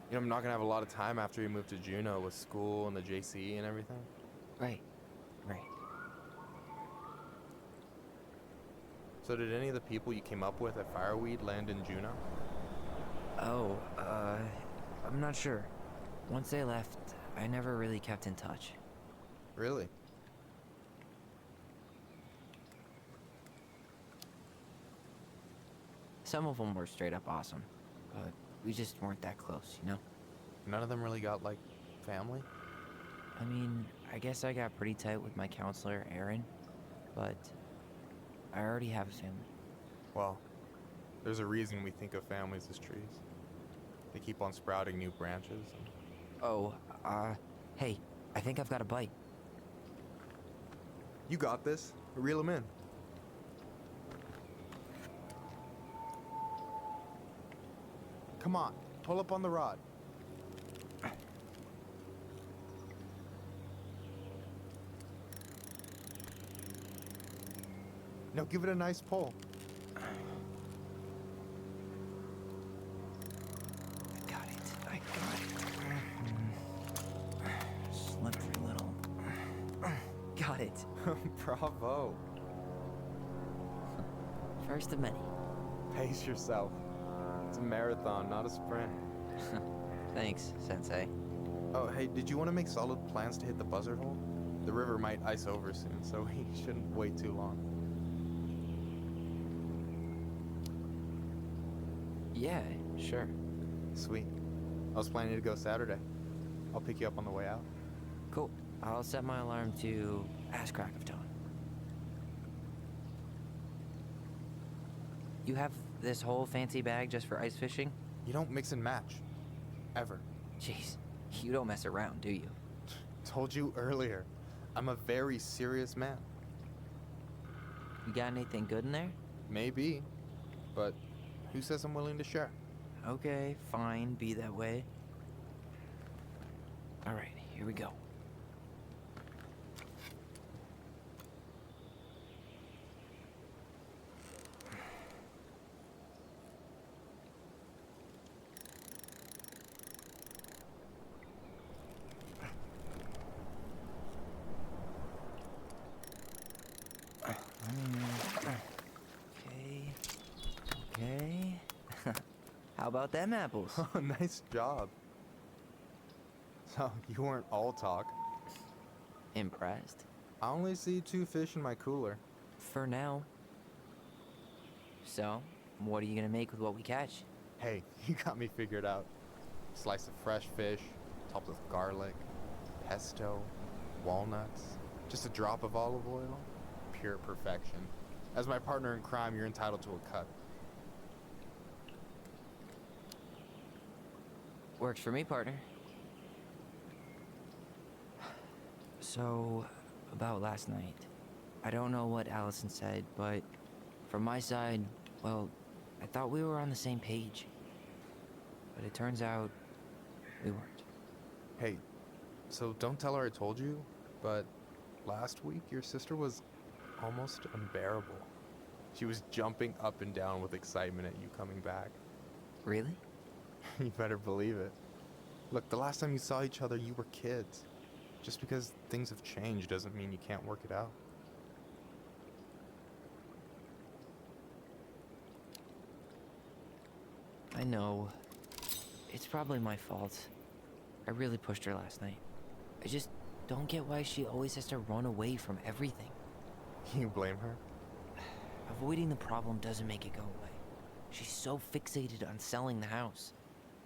You know, I'm not gonna have a lot of time after we move to Juneau with school and the JC and everything. Right. So did any of the people you came up with at Fireweed land in Juneau? Oh, I'm not sure. Once they left, I never really kept in touch. Really? Some of them were straight up awesome, but we just weren't that close, you know? None of them really got, like, family? I mean, I guess I got pretty tight with my counselor, Aaron, but I already have a family. Well, there's a reason we think of families as trees. They keep on sprouting new branches. And... Oh, hey, I think I've got a bite. You got this. Reel them in. Come on, pull up on the rod. Now give it a nice pull. I got it. Slippery little. Got it. Bravo. First of many. Pace yourself. It's a marathon, not a sprint. Thanks, Sensei. Oh, hey, did you want to make solid plans to hit the buzzard hole? The river might ice over soon, so we shouldn't wait too long. Yeah, sure. Sweet. I was planning to go Saturday. I'll pick you up on the way out. Cool. I'll set my alarm to ass crack of dawn. You have this whole fancy bag just for ice fishing? You don't mix and match. Ever. Jeez, you don't mess around, do you? Told you earlier. I'm a very serious man. You got anything good in there? Maybe. But who says I'm willing to share? Okay, fine, be that way. Alright, here we go. Okay. How about them apples? Oh, nice job. So, you weren't all talk. Impressed? I only see 2 fish in my cooler. For now. So, what are you gonna make with what we catch? Hey, you got me figured out. Slice of fresh fish, topped with garlic, pesto, walnuts, just a drop of olive oil. Pure perfection. As my partner in crime, you're entitled to a cut. Works for me, partner. So, about last night. I don't know what Allison said, but from my side, well, I thought we were on the same page. But it turns out we weren't. Hey, so don't tell her I told you, but last week your sister was almost unbearable. She was jumping up and down with excitement at you coming back. Really? You better believe it. Look, the last time you saw each other, you were kids. Just because things have changed doesn't mean you can't work it out. I know. It's probably my fault. I really pushed her last night. I just don't get why she always has to run away from everything. You blame her? Avoiding the problem doesn't make it go away. She's so fixated on selling the house.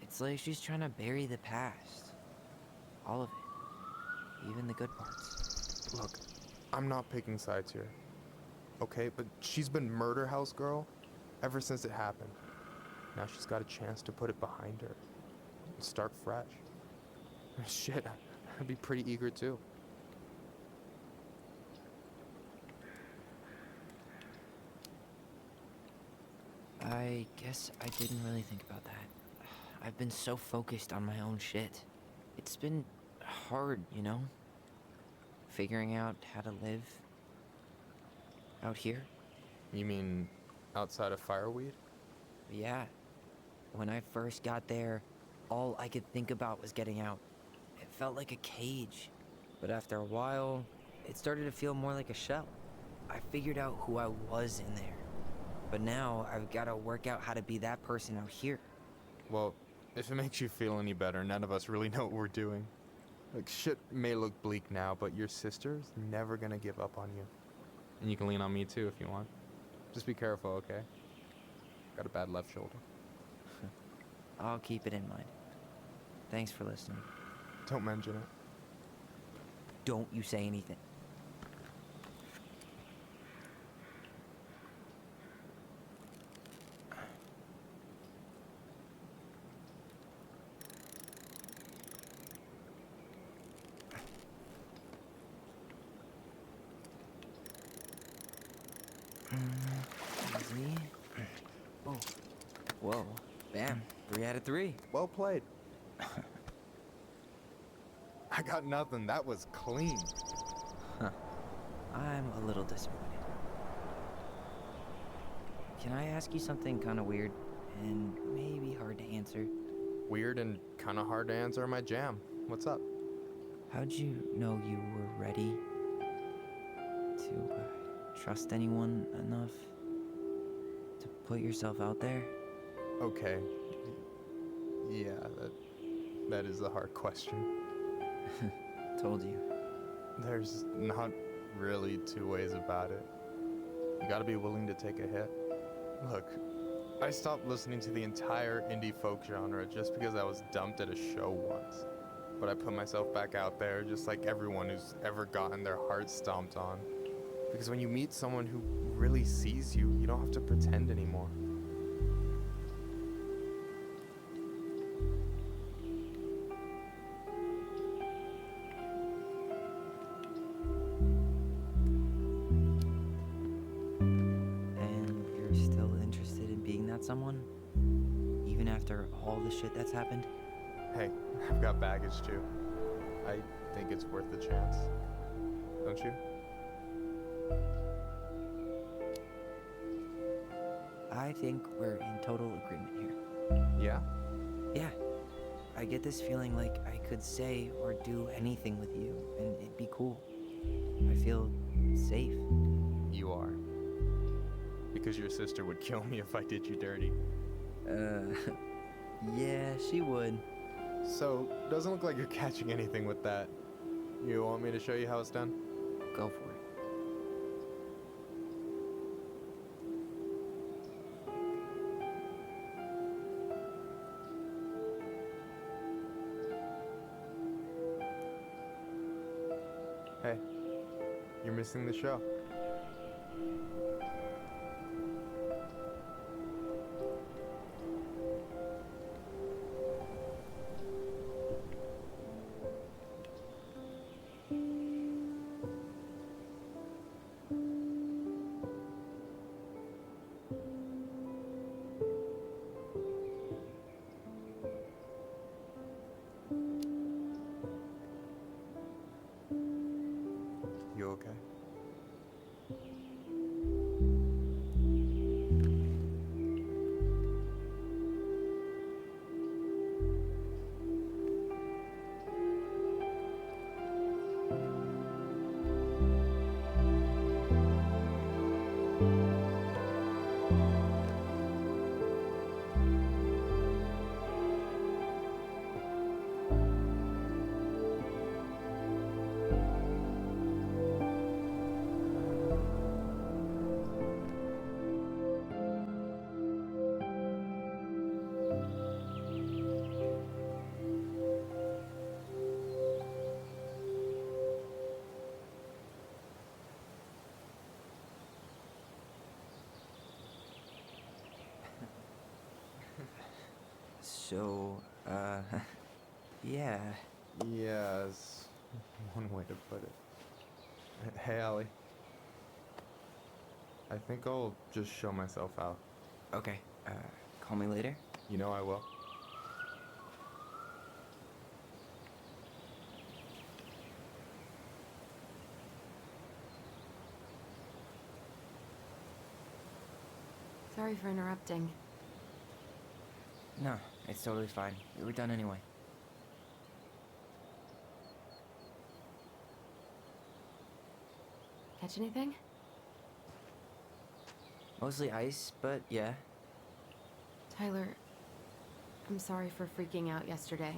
It's like she's trying to bury the past. All of it. Even the good parts. Look, I'm not picking sides here, okay? But she's been murder house girl ever since it happened. Now she's got a chance to put it behind her and start fresh. Shit, I'd be pretty eager too. I guess I didn't really think about that. I've been so focused on my own shit. It's been hard, you know? Figuring out how to live out here. You mean outside of Fireweed? Yeah. When I first got there, all I could think about was getting out. It felt like a cage. But after a while, it started to feel more like a shell. I figured out who I was in there. But now I've got to work out how to be that person out here. Well, if it makes you feel any better, none of us really know what we're doing. Like, shit may look bleak now, but your sister's never gonna give up on you. And you can lean on me too if you want. Just be careful, okay? Got a bad left shoulder. I'll keep it in mind. Thanks for listening. Don't mention it. Don't you say anything. Easy. Oh. Whoa. Bam. 3 out of 3. Well played. I got nothing. That was clean. Huh. I'm a little disappointed. Can I ask you something kind of weird and maybe hard to answer? Weird and kind of hard to answer my jam. What's up? How'd you know you were ready to trust anyone enough to put yourself out there? Okay. Yeah, that is a hard question. Told you. There's not really two ways about it. You gotta be willing to take a hit. Look, I stopped listening to the entire indie folk genre just because I was dumped at a show once. But I put myself back out there just like everyone who's ever gotten their heart stomped on. Because when you meet someone who really sees you, you don't have to pretend anymore. And you're still interested in being that someone? Even after all the shit that's happened? Hey, I've got baggage too. I think it's worth the chance. Don't you? I think we're in total agreement here. Yeah? Yeah. I get this feeling like I could say or do anything with you, and it'd be cool. I feel safe. You are. Because your sister would kill me if I did you dirty. Yeah, she would. So, doesn't look like you're catching anything with that. You want me to show you how it's done? Go for it. Hey, you're missing the show. You okay? So, yeah. Yeah, is one way to put it. Hey, Allie. I think I'll just show myself out. Okay, call me later? You know I will. Sorry for interrupting. No, it's totally fine. We were done anyway. Catch anything? Mostly ice, but yeah. Tyler, I'm sorry for freaking out yesterday.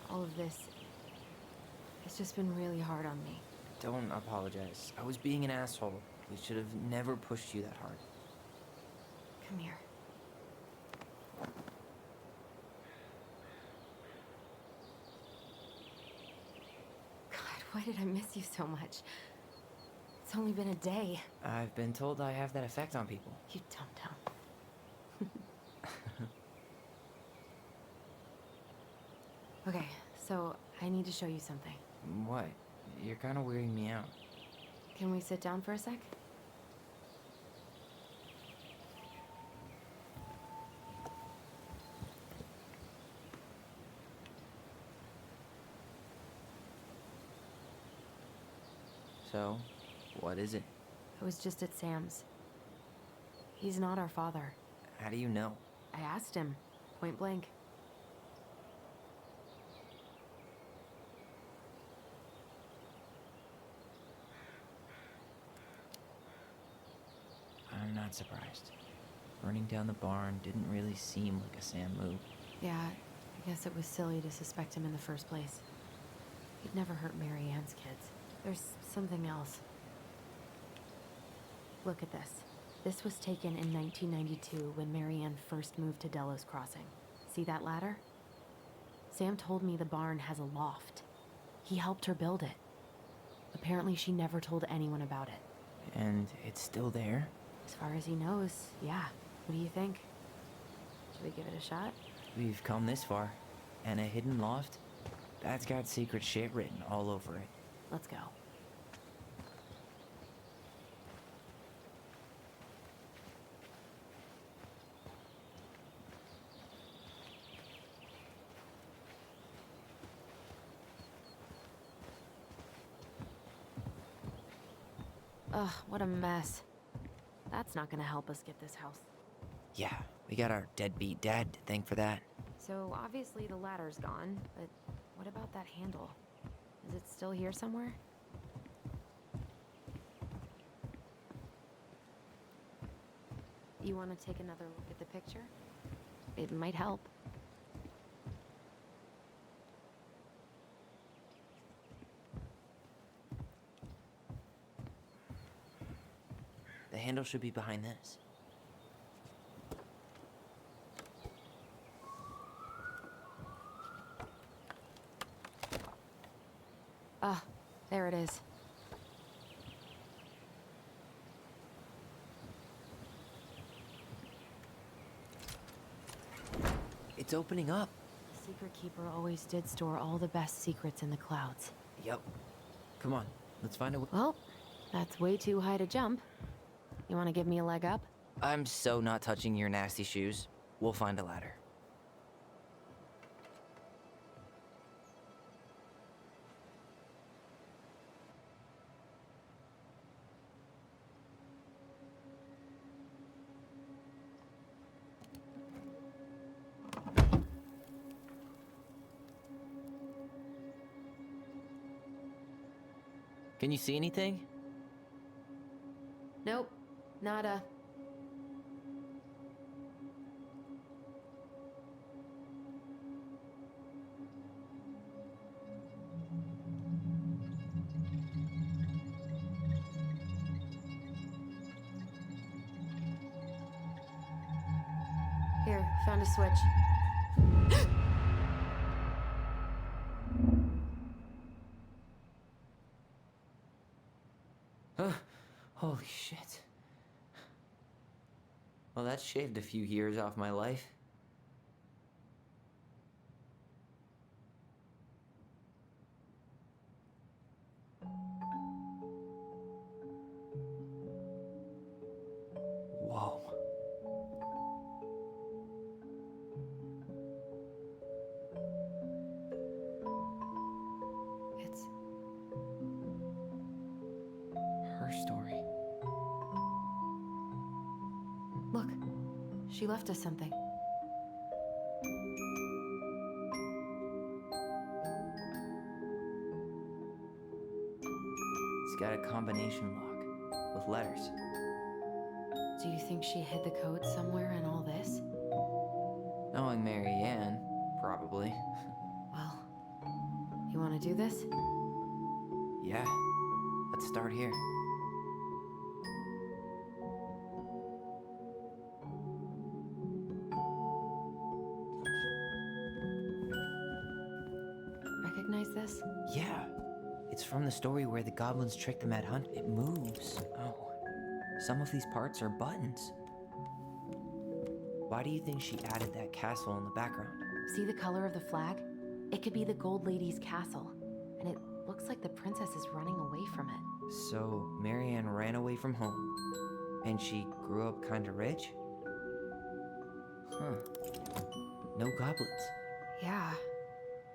All of this, it's just been really hard on me. Don't apologize. I was being an asshole. We should have never pushed you that hard. Come here. God, why did I miss you so much? It's only been a day. I've been told I have that effect on people. You dum-dum. Okay, so I need to show you something. What? You're kind of weirding me out. Can we sit down for a sec? So, what is it? I was just at Sam's. He's not our father. How do you know? I asked him, point blank. I'm not surprised. Burning down the barn didn't really seem like a Sam move. Yeah, I guess it was silly to suspect him in the first place. He'd never hurt Mary Ann's kids. There's something else. Look at this. This was taken in 1992 when Mary Ann first moved to Delos Crossing. See that ladder? Sam told me the barn has a loft. He helped her build it. Apparently she never told anyone about it. And it's still there? As far as he knows, yeah. What do you think? Should we give it a shot? We've come this far. And a hidden loft? That's got secret shit written all over it. Let's go. Ugh, what a mess. That's not gonna help us get this house. Yeah, we got our deadbeat dad to thank for that. So obviously the ladder's gone, but what about that handle? Is it still here somewhere? You want to take another look at the picture? It might help. The handle should be behind this. Ah, there it is. It's opening up. The Secret Keeper always did store all the best secrets in the clouds. Yep. Come on, let's find a way. Well, that's way too high to jump. You want to give me a leg up? I'm so not touching your nasty shoes. We'll find a ladder. Can you see anything? Nope. Nada. Here, found a switch. Holy shit. Well, that shaved a few years off my life. She left us something. It's got a combination lock with letters. Do you think she hid the code somewhere in all this? Knowing Mary Ann, probably. Well, you want to do this? Yeah, let's start here. Recognize this? Yeah, it's from the story where the goblins tricked the Mad Hunt. It moves. Oh, some of these parts are buttons. Why do you think she added that castle in the background? See the color of the flag? It could be the Gold Lady's castle. And it looks like the princess is running away from it. So, Mary Ann ran away from home, and she grew up kinda rich? Huh. No goblins. Yeah.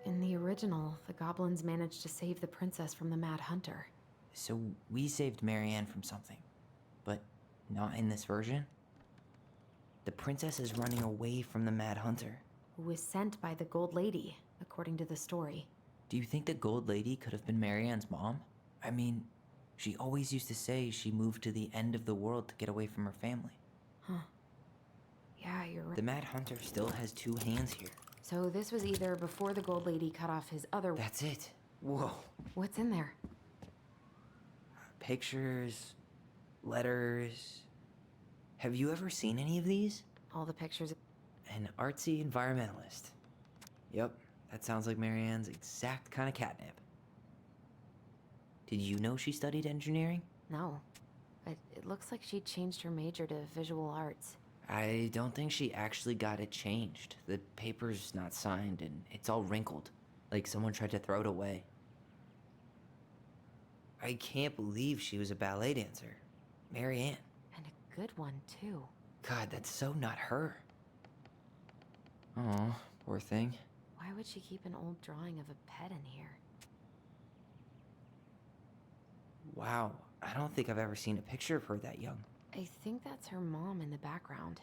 In the original, the goblins managed to save the princess from the Mad Hunter. So we saved Mary Ann from something, but not in this version? The princess is running away from the Mad Hunter. Who was sent by the Gold Lady, according to the story. Do you think the Gold Lady could have been Mary Ann's mom? I mean, she always used to say she moved to the end of the world to get away from her family. Huh. Yeah, you're right. The Mad Hunter still has two hands here. So this was either before the Gold Lady cut off his other... That's it. Whoa. What's in there? Pictures, letters. Have you ever seen any of these? All the pictures... An artsy environmentalist. Yep, that sounds like Mary Ann's exact kind of catnip. Did you know she studied engineering? No. But it looks like she changed her major to visual arts. I don't think she actually got it changed. The paper's not signed and it's all wrinkled, like someone tried to throw it away. I can't believe she was a ballet dancer. Mary Ann. And a good one, too. God, that's so not her. Oh, poor thing. Why would she keep an old drawing of a pet in here? Wow, I don't think I've ever seen a picture of her that young. I think that's her mom in the background.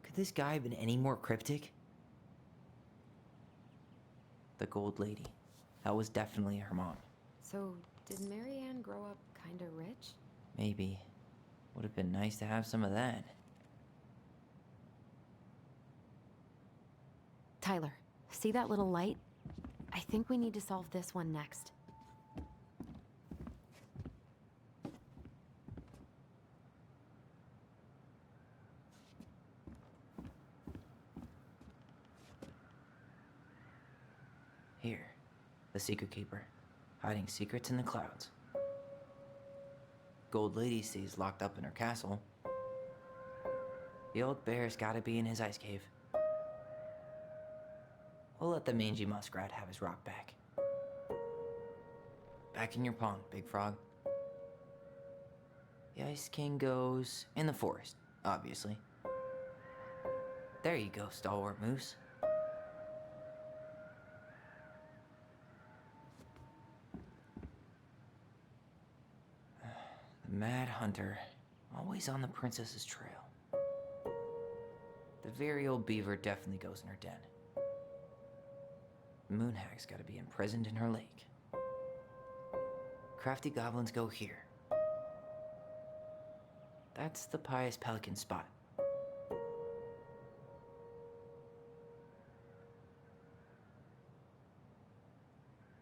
Could this guy have been any more cryptic? The Gold Lady. That was definitely her mom. So, did Mary Ann grow up kinda rich? Maybe. Would have been nice to have some of that. Tyler, see that little light? I think we need to solve this one next. Here, the Secret Keeper, hiding secrets in the clouds. Gold Lady stays locked up in her castle. The old bear's gotta be in his ice cave. We'll let the mangy muskrat have his rock back. Back in your pond, Big Frog. The Ice King goes in the forest, obviously. There you go, Stalwart Moose. The Mad Hunter, always on the princess's trail. The very old beaver definitely goes in her den. The Moonhag's gotta be imprisoned in her lake. Crafty goblins go here. That's the pious pelican spot.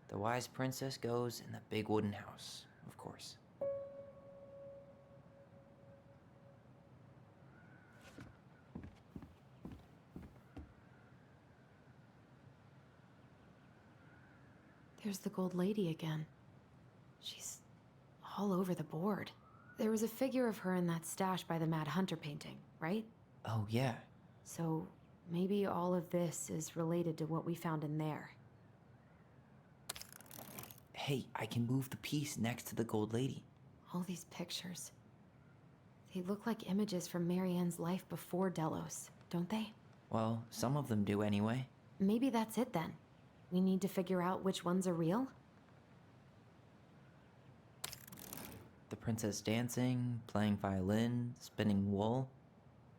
The wise princess goes in the big wooden house, of course. There's the Gold Lady again. She's all over the board. There was a figure of her in that stash by the Mad Hunter painting, right? Oh, yeah. So maybe all of this is related to what we found in there. Hey, I can move the piece next to the Gold Lady. All these pictures. They look like images from Mary Ann's life before Delos, don't they? Well, some of them do anyway. Maybe that's it then. We need to figure out which ones are real? The princess dancing, playing violin, spinning wool.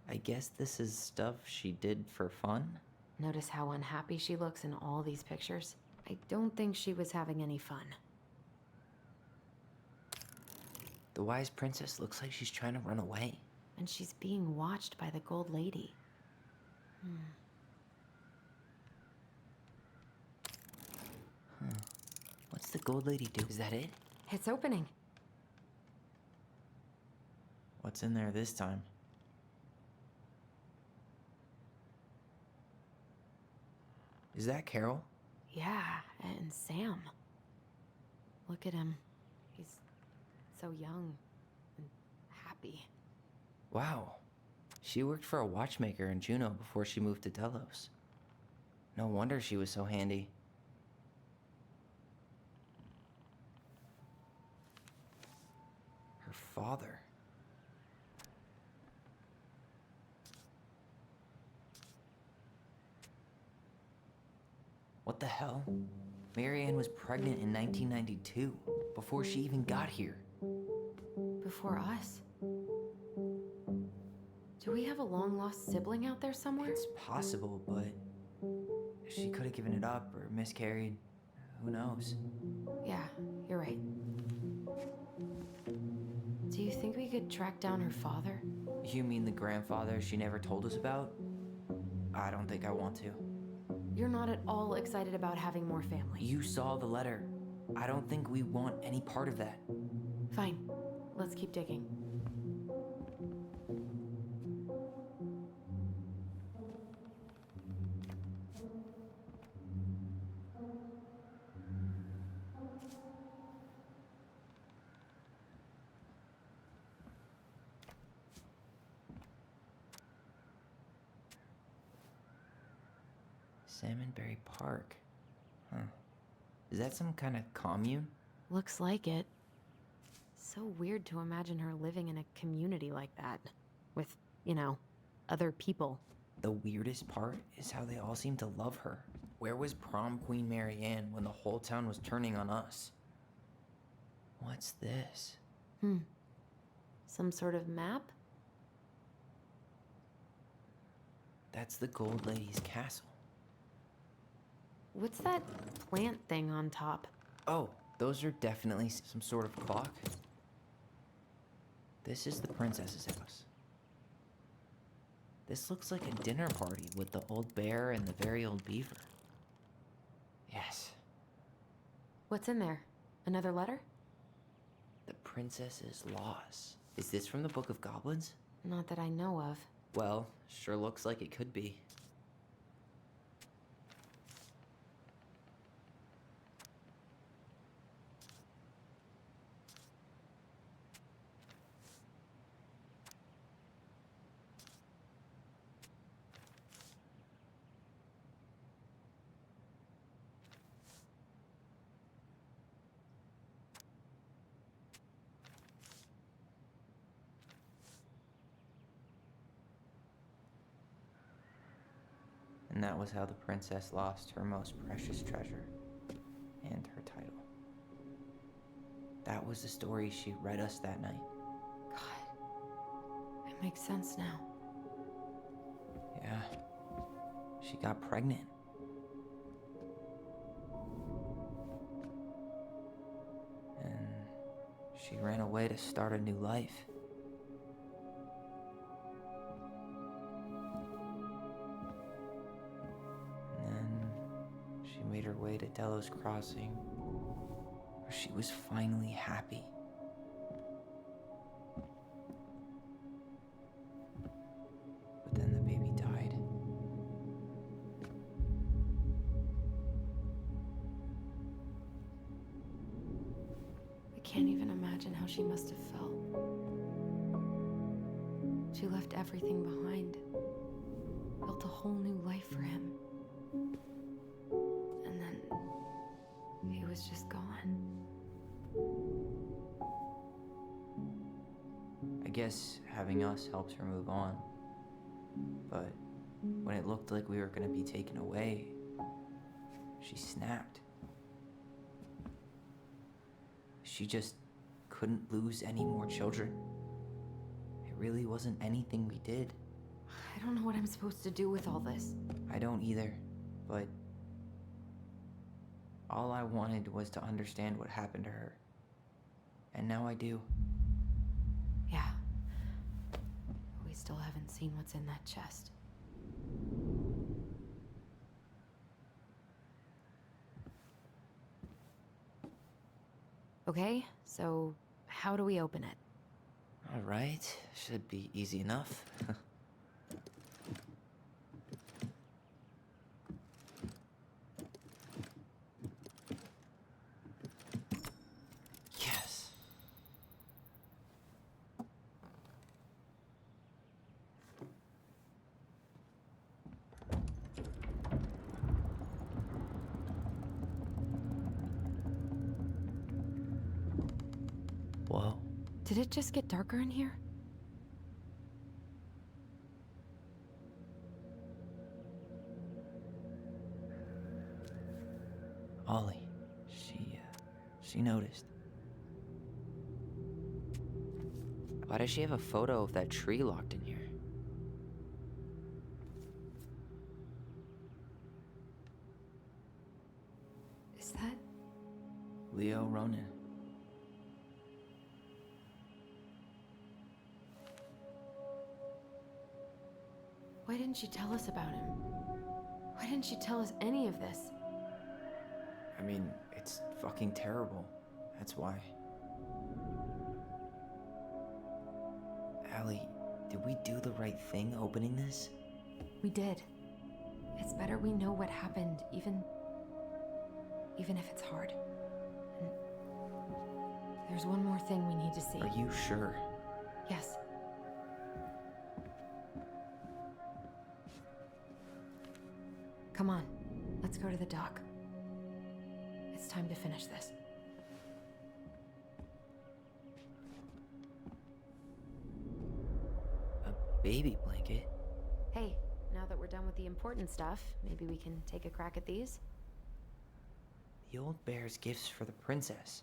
I guess this is stuff she did for fun? Notice how unhappy she looks in all these pictures? I don't think she was having any fun. The wise princess looks like she's trying to run away. And she's being watched by the Gold Lady. What's the Gold Lady do? Is that it? It's opening. What's in there this time? Is that Carol? Yeah, and Sam. Look at him. He's so young and happy. Wow. She worked for a watchmaker in Juneau before she moved to Delos. No wonder she was so handy. Her father. What the hell? Marianne was pregnant in 1992, before she even got here. Before us? Do we have a long-lost sibling out there somewhere? It's possible, but she could have given it up or miscarried. Who knows? Yeah, you're right. Do you think we could track down her father? You mean the grandfather she never told us about? I don't think I want to. You're not at all excited about having more family. You saw the letter. I don't think we want any part of that. Fine. Let's keep digging. Salmonberry Park. Huh. Is that some kind of commune? Looks like it. So weird to imagine her living in a community like that. With, other people. The weirdest part is how they all seem to love her. Where was prom queen Marianne when the whole town was turning on us? What's this? Some sort of map? That's the Gold Lady's castle. What's that plant thing on top? Oh, those are definitely some sort of clock. This is the princess's house. This looks like a dinner party with the old bear and the very old beaver. Yes. What's in there? Another letter? The princess's loss. Is this from the Book of Goblins? Not that I know of. Well, sure looks like it could be. And that was how the princess lost her most precious treasure and her title. That was the story she read us that night. God, it makes sense now. Yeah, she got pregnant. And she ran away to start a new life. Made her way to Delos Crossing, where she was finally happy. But then the baby died. I can't even imagine how she must have felt. She left everything behind, built a whole new life for him. He was just gone. I guess having us helped her move on. But when it looked like we were gonna be taken away, she snapped. She just couldn't lose any more children. It really wasn't anything we did. I don't know what I'm supposed to do with all this. I don't either, but all I wanted was to understand what happened to her. And now I do. Yeah. We still haven't seen what's in that chest. Okay, so how do we open it? All right, should be easy enough. Yes. Whoa. Did it just get darker in here? Ollie, she noticed. Why does she have a photo of that tree locked in here? Is that... Leo Ronan. Why didn't she tell us about him? Why didn't she tell us any of this? I mean, it's fucking terrible. That's why. Allie, did we do the right thing opening this? We did. It's better we know what happened, even if it's hard. And there's one more thing we need to see. Are you sure? Yes. Come on, let's go to the dock. It's time to finish this. A baby blanket? Hey, now that we're done with the important stuff, maybe we can take a crack at these? The old bear's gifts for the princess.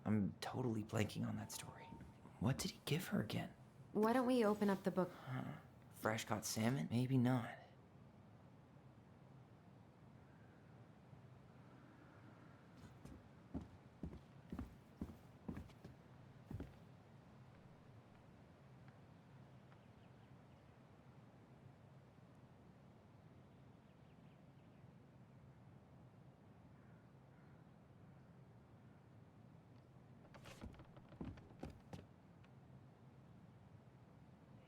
I'm totally blanking on that story. What did he give her again? Why don't we open up the book? Fresh caught salmon? Maybe not.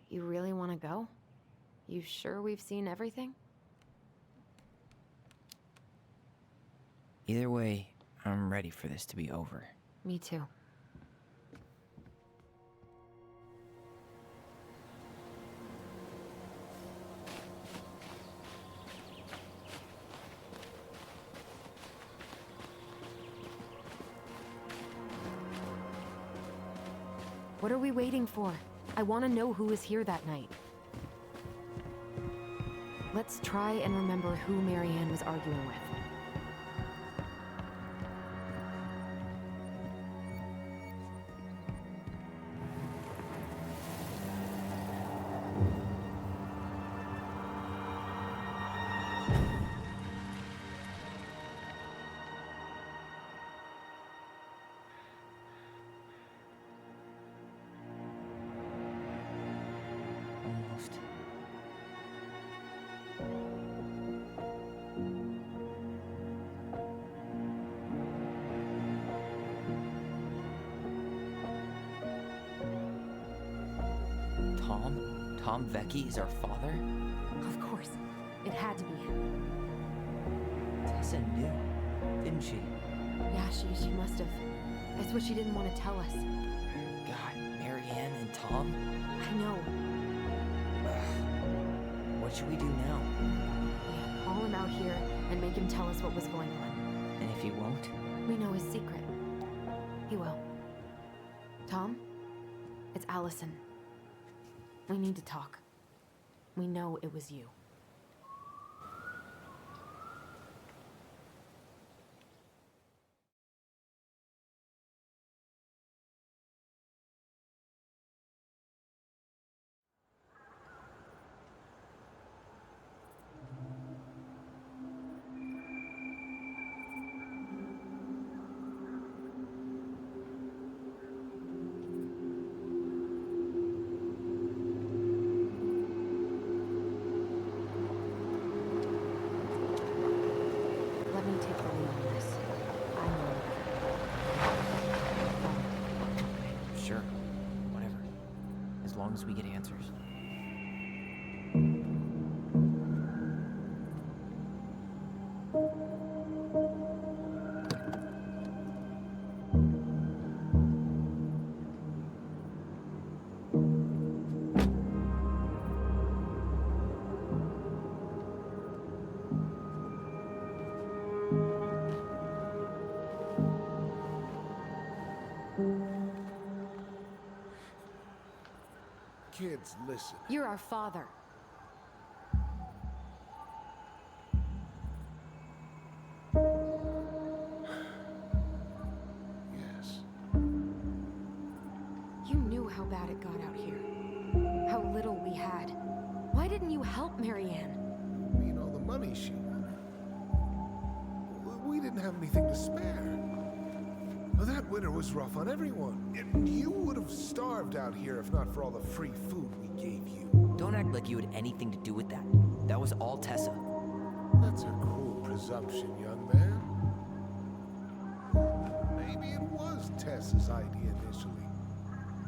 You really want to go? You sure we've seen everything? Either way, I'm ready for this to be over. Me too. What are we waiting for? I want to know who was here that night. Let's try and remember who Marianne was arguing with. Almost. Tom Vecchi is our father? Of course. It had to be him. Tessa knew, didn't she? Yeah, she must have. That's what she didn't want to tell us. God, Marianne and Tom? I know. What should we do now? Yeah, call him out here and make him tell us what was going on. And if he won't? We know his secret. He will. Tom? It's Allison. We need to talk. We know it was you. as we get answers. Kids, listen. You're our father. Yes. You knew how bad it got out here. How little we had. Why didn't you help Marianne? I mean, all the money she wanted. We didn't have anything to spare. Well, that winter was rough on everyone. You would have starved out here if not for all the free food we gave you. Don't act like you had anything to do with that. That was all Tessa. That's a cruel presumption, young man. Maybe it was Tessa's idea initially,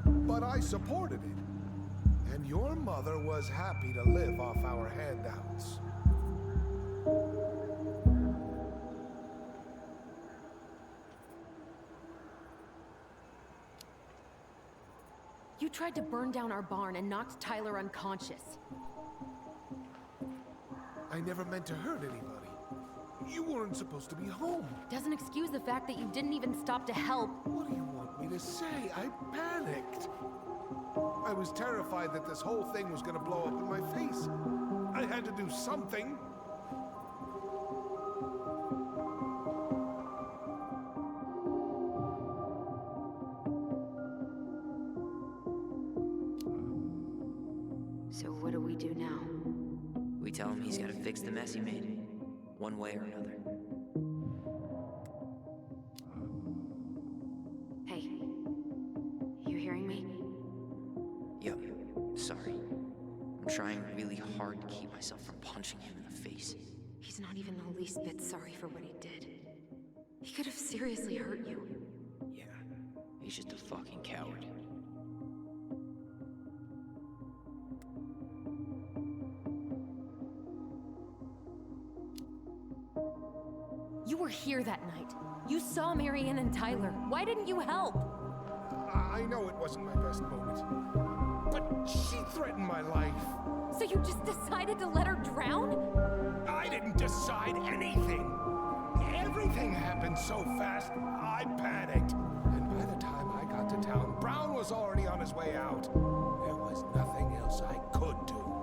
but I supported it. And your mother was happy to live off our handouts. You tried to burn down our barn and knocked Tyler unconscious. I never meant to hurt anybody. You weren't supposed to be home. Doesn't excuse the fact that you didn't even stop to help. What do you want me to say? I panicked. I was terrified that this whole thing was gonna blow up in my face. I had to do something. So what do we do now? We tell him he's gotta fix the mess he made, one way or another. Hey, you hearing me? Yep, sorry. I'm trying really hard to keep myself from punching him in the face. He's not even the least bit sorry for what he did. He could have seriously hurt you. Yeah, he's just a fucking coward. You were here that night. You saw Marianne and Tyler. Why didn't you help? I know it wasn't my best moment, but she threatened my life. So you just decided to let her drown? I didn't decide anything. Everything happened so fast, I panicked. And by the time I got to town, Brown was already on his way out. There was nothing else I could do.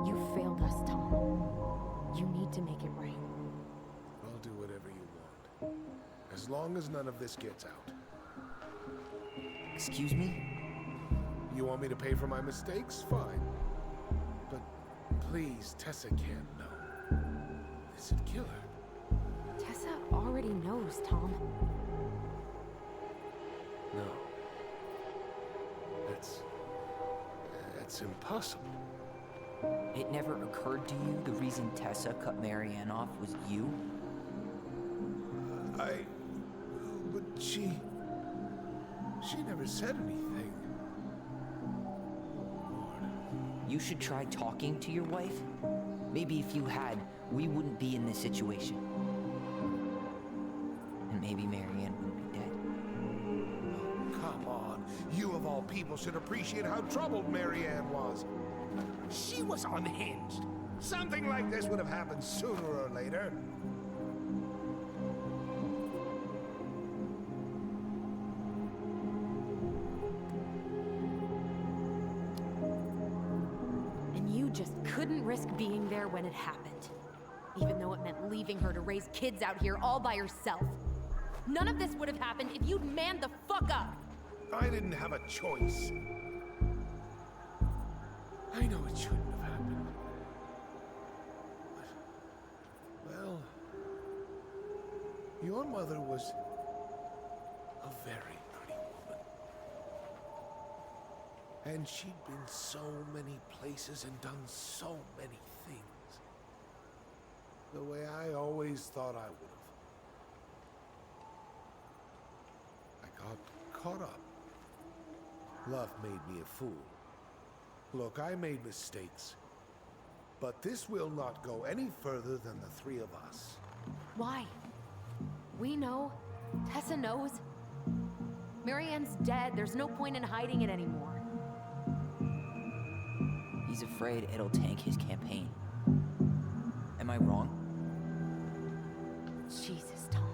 You failed us, Tom. You need to make it right. I'll do whatever you want, as long as none of this gets out. Excuse me? You want me to pay for my mistakes? Fine. But please, Tessa can't know. This'd kill her. Tessa already knows, Tom. No. That's impossible. It never occurred to you the reason Tessa cut Marianne off was you? But she never said anything. Lord. You should try talking to your wife. Maybe if you had, we wouldn't be in this situation. And maybe Marianne wouldn't be dead. Oh, come on. You of all people should appreciate how troubled Marianne was. She was unhinged. Something like this would have happened sooner or later. And you just couldn't risk being there when it happened. Even though it meant leaving her to raise kids out here all by herself. None of this would have happened if you'd manned the fuck up! I didn't have a choice. I know it shouldn't have happened. But, well, your mother was a very pretty woman. And she'd been so many places and done so many things. The way I always thought I would caught up. Love made me a fool. Look, I made mistakes. But this will not go any further than the three of us. Why? We know. Tessa knows. Marianne's dead. There's no point in hiding it anymore. He's afraid it'll tank his campaign. Am I wrong? Jesus, Tom.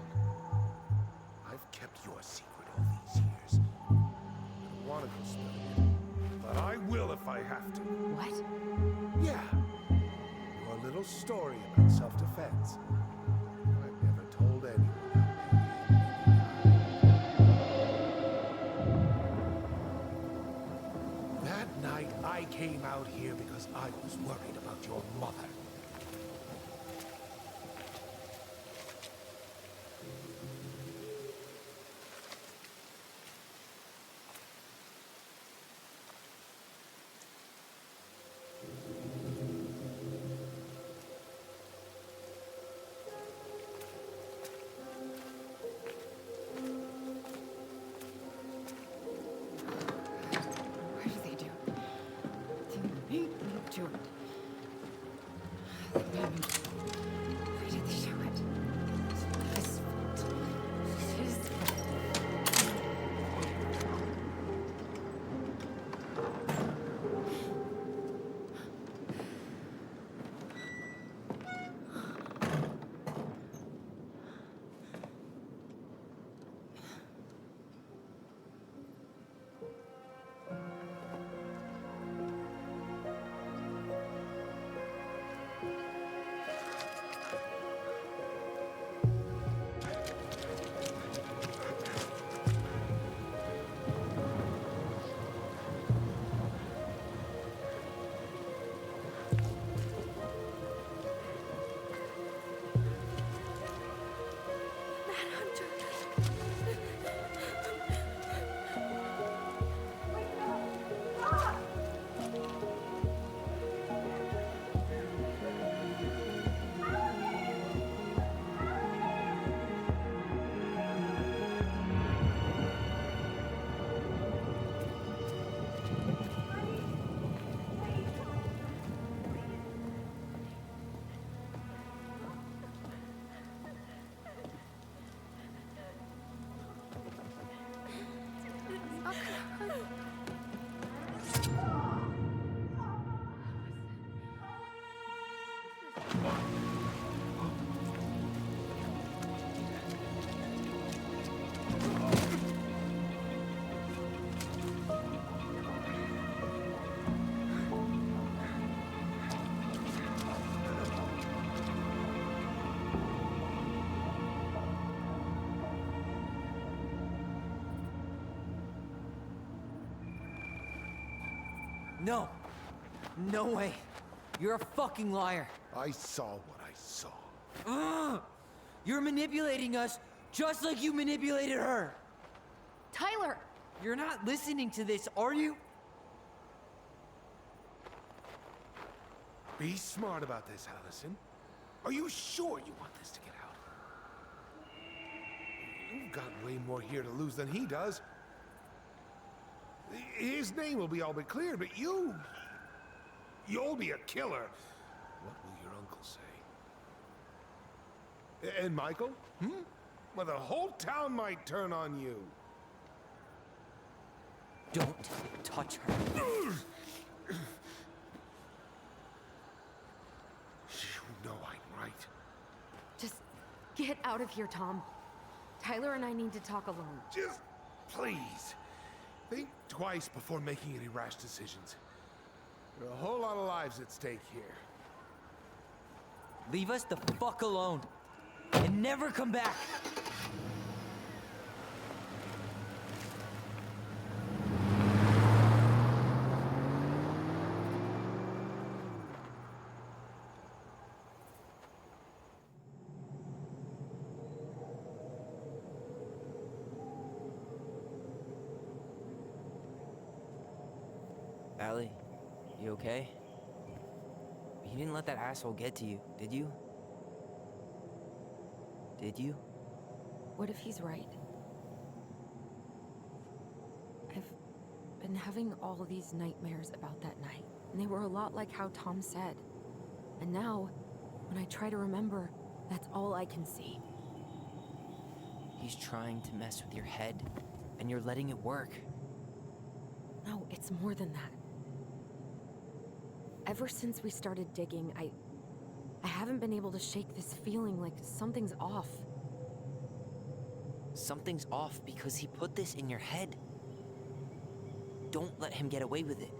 I've kept your secret all these years. I don't want to go spilling it, but I will if I have to. What? Yeah. Your little story about self-defense. I've never told anyone how That night, I came out here because I was worried about your mother. What did they do? Didn't beat me to it. They made me. Why did they do it? His fault. His fault. No. No way. You're a fucking liar. I saw what I saw. Ugh! You're manipulating us just like you manipulated her. Tyler! You're not listening to this, are you? Be smart about this, Allison. Are you sure you want this to get out? You've got way more here to lose than he does. His name will be all but clear, but you'll be a killer. What will your uncle say? And Michael? Well, the whole town might turn on you. Don't touch her. You know I'm right. Just get out of here, Tom. Tyler and I need to talk alone. Just please. Think twice before making any rash decisions. There are a whole lot of lives at stake here. Leave us the fuck alone. And never come back. Allie, you okay? You didn't let that asshole get to you, did you? Did you? What if he's right? been having all these nightmares about that night, and they were a lot like how Tom said. And now, when I try to remember, that's all I can see. He's trying to mess with your head, and you're letting it work. No, it's more than that. Ever since we started digging, I haven't been able to shake this feeling like something's off. Something's off because he put this in your head. Don't let him get away with it.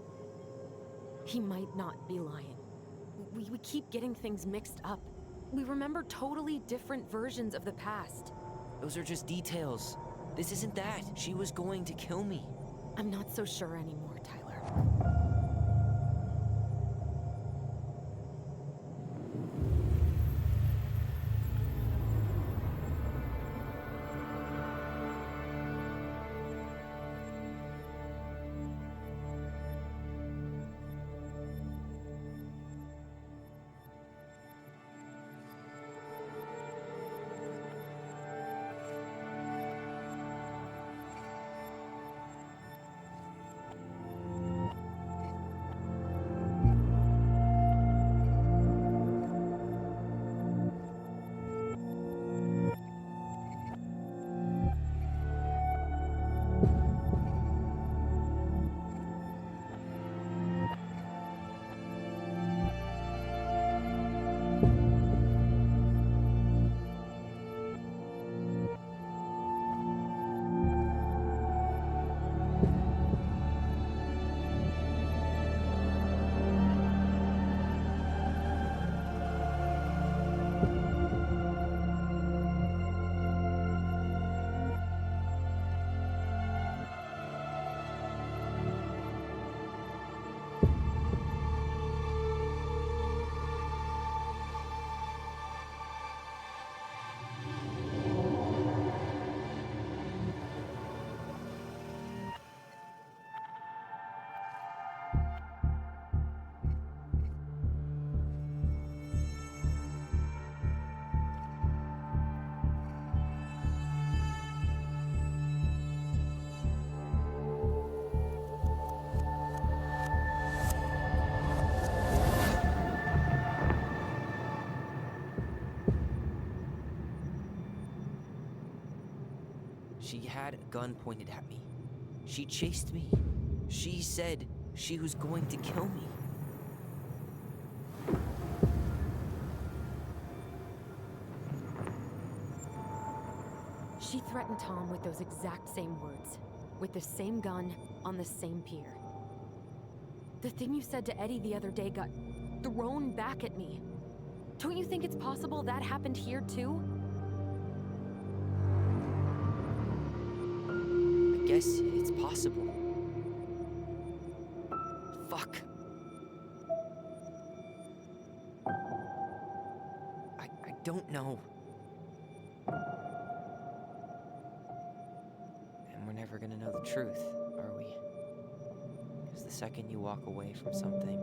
He might not be lying. We keep getting things mixed up. We remember totally different versions of the past. Those are just details. This isn't that. She was going to kill me. I'm not so sure anymore, Tyler. She had a gun pointed at me. She chased me. She said she was going to kill me. She threatened Tom with those exact same words, with the same gun, on the same pier. The thing you said to Eddie the other day got thrown back at me. Don't you think it's possible that happened here too? I guess it's possible. Fuck. I don't know. And we're never gonna know the truth, are we? Because the second you walk away from something,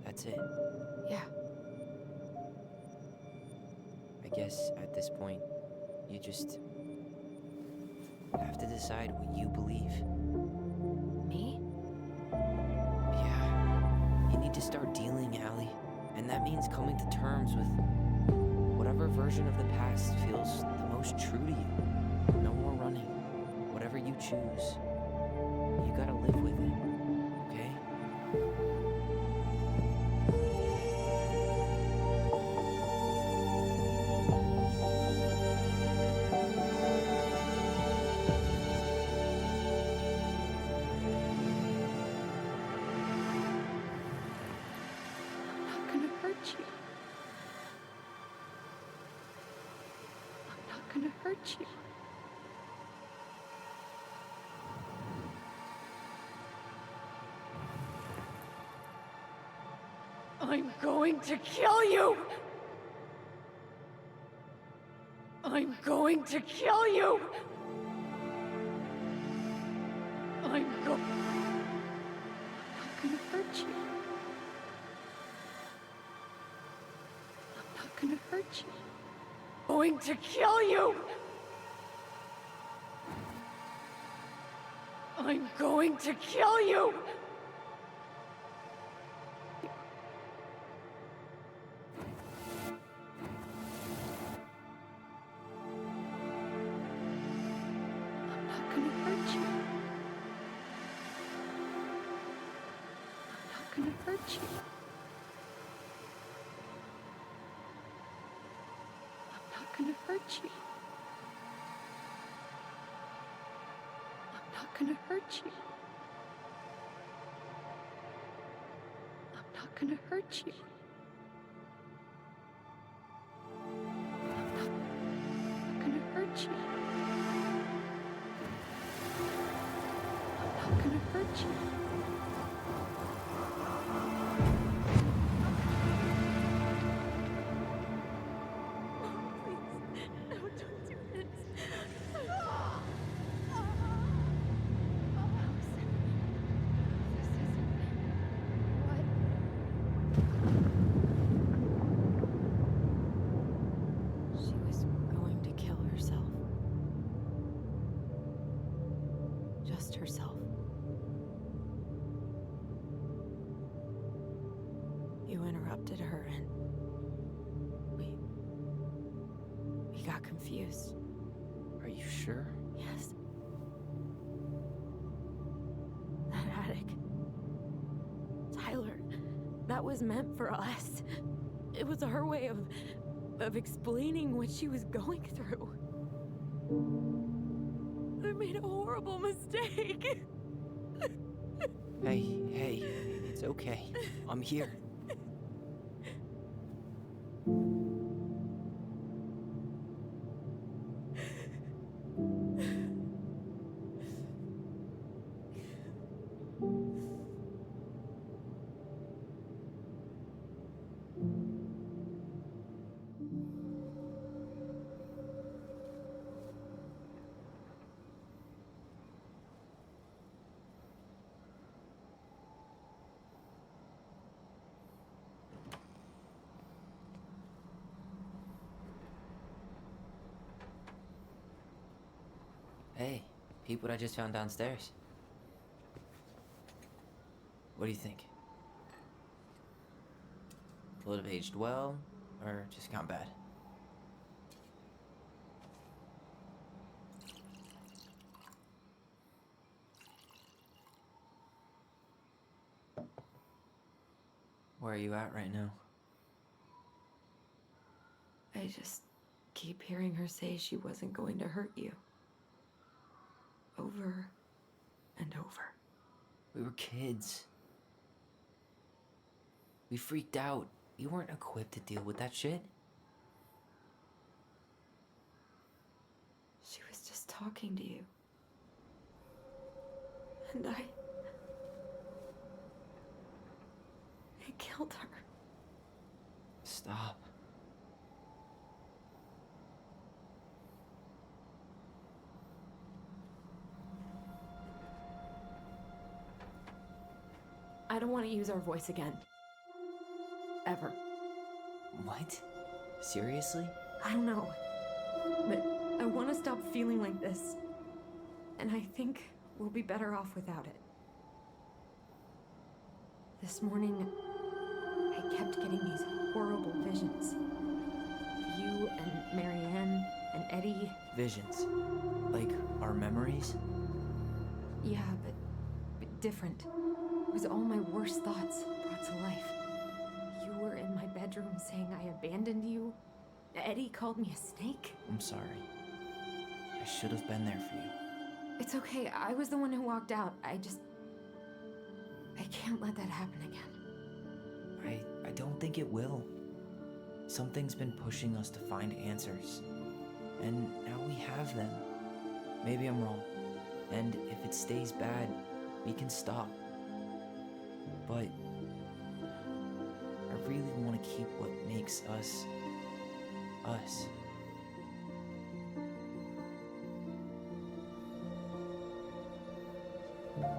that's it. Yeah. I guess at this point, you just have to decide what you believe. Me? Yeah. You need to start dealing, Allie. And that means coming to terms with whatever version of the past feels the most true to you. No more running. Whatever you choose, you gotta live with it, okay? I'm not gonna hurt you. I'm not gonna hurt you. I'm going to kill you! I'm going to kill you! I'm not gonna hurt you. I'm not gonna hurt you. Going to kill you! I'm going to kill you! I'm not gonna hurt you. I'm not gonna hurt you. I'm not gonna hurt you. I'm not gonna hurt you. I'm not gonna hurt you. I'm not gonna hurt you. I'm not gonna hurt you. Please, no, don't do this. She was going to kill herself. Just herself. You interrupted her and we got confused. Are you sure? Yes. That attic. Tyler, that was meant for us. It was her way of explaining what she was going through. I made a horrible mistake. Hey, it's okay. I'm here. Hey, peep what I just found downstairs. What do you think? Will it have aged well, or just gone bad? Where are you at right now? I just keep hearing her say she wasn't going to hurt you. Over and over. We were kids. We freaked out. You weren't equipped to deal with that shit. She was just talking to you. And I killed her. Stop. I don't want to use our voice again. Ever. What? Seriously? I don't know. But I want to stop feeling like this. And I think we'll be better off without it. This morning, I kept getting these horrible visions. You and Marianne and Eddie. Visions? Like our memories? Yeah, but different. It was all my worst thoughts brought to life. You were in my bedroom saying I abandoned you. Eddie called me a snake. I'm sorry. I should have been there for you. It's okay. I was the one who walked out. I can't let that happen again. I don't think it will. Something's been pushing us to find answers. And now we have them. Maybe I'm wrong. And if it stays bad, we can stop. But I really want to keep what makes us, us. The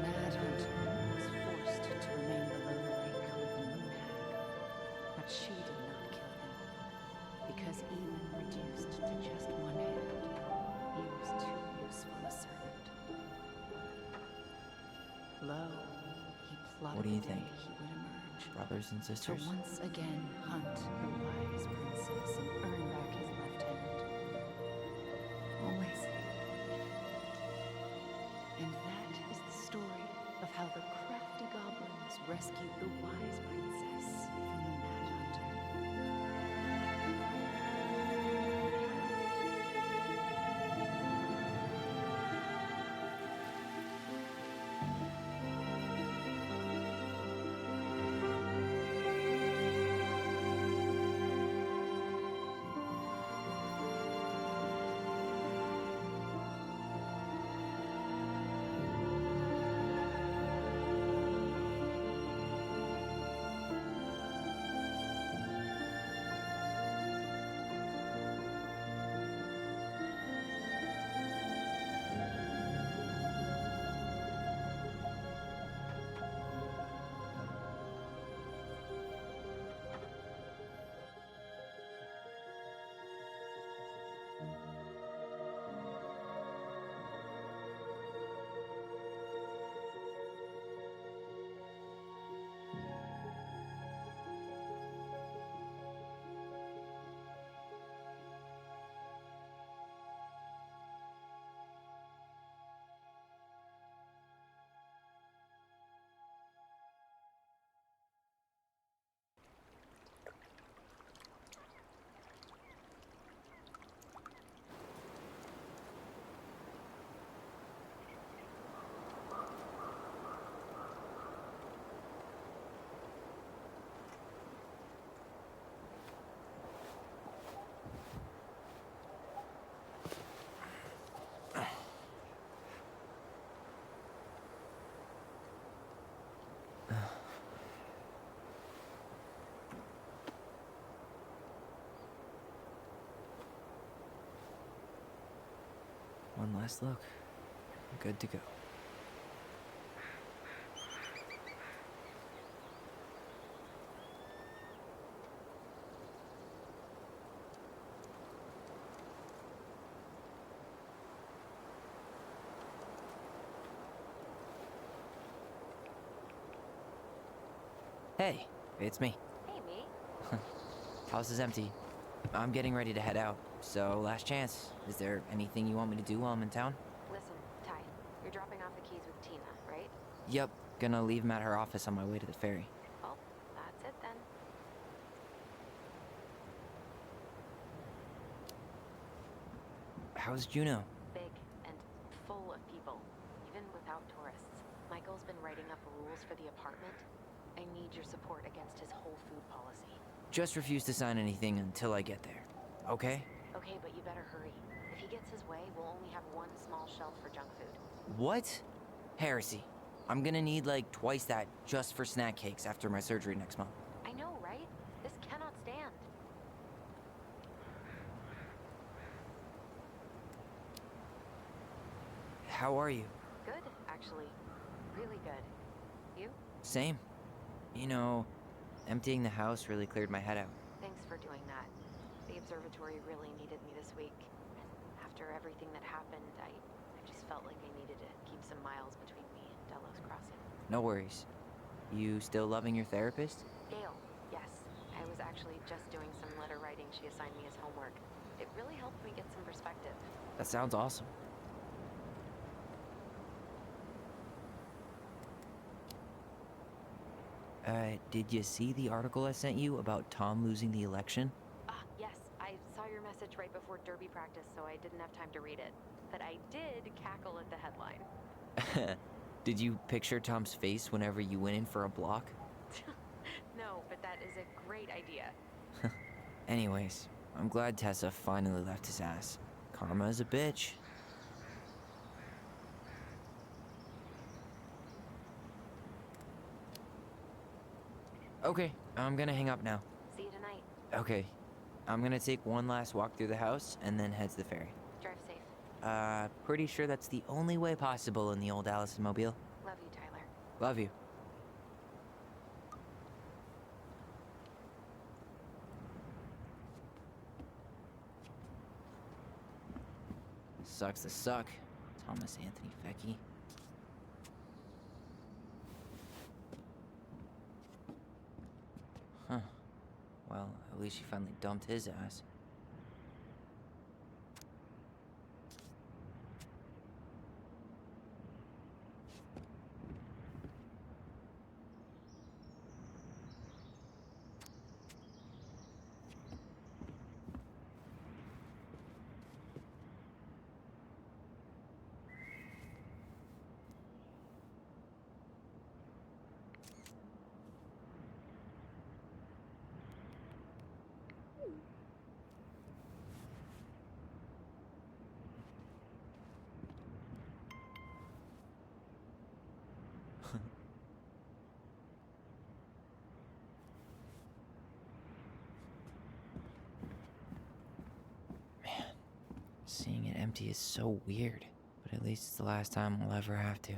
Mad Hunter was forced to remain below the lake with the moon hag, but she did not kill him, because even reduced to just one hand, Lo, he plotted What do you the day think? he would emerge. Brothers and To sisters? once again hunt the wise princess and earn back his left hand. Always. And that is the story of how the crafty goblins rescued the wise princess from the Mad Hunter. One last look. Good to go. Hey, it's me. Hey, me. House is empty. I'm getting ready to head out, so last chance. Is there anything you want me to do while I'm in town? Listen, Ty, you're dropping off the keys with Tina, right? Yep, gonna leave them at her office on my way to the ferry. Well, that's it then. How's Juno? Big and full of people, even without tourists. Michael's been writing up rules for the apartment. I need your support against his whole food policy. Just refuse to sign anything until I get there, okay? Okay, but you better hurry. If he gets his way, we'll only have one small shelf for junk food. What? Heresy. I'm gonna need like twice that just for snack cakes after my surgery next month. I know, right? This cannot stand. How are you? Good, actually. Really good. You? Same. You know, emptying the house really cleared my head out. Thanks for doing that. The observatory really needed me this week. And after everything that happened, I just felt like I needed to keep some miles between me and Delos Crossing. No worries. You still loving your therapist? Gail, yes. I was actually just doing some letter writing she assigned me as homework. It really helped me get some perspective. That sounds awesome. Did you see the article I sent you about Tom losing the election? Yes. I saw your message right before derby practice, so I didn't have time to read it. But I did cackle at the headline. Did you picture Tom's face whenever you went in for a block? No, but that is a great idea. Anyways, I'm glad Tessa finally left his ass. Karma is a bitch. Okay, I'm gonna hang up now. See you tonight. Okay, I'm gonna take one last walk through the house and then head to the ferry. Drive safe. Pretty sure that's the only way possible in the old Allison mobile. Love you, Tyler. Love you. Sucks to suck, Thomas Anthony Fecky. Well, at least she finally dumped his ass. Seeing it empty is so weird, but at least it's the last time I'll ever have to.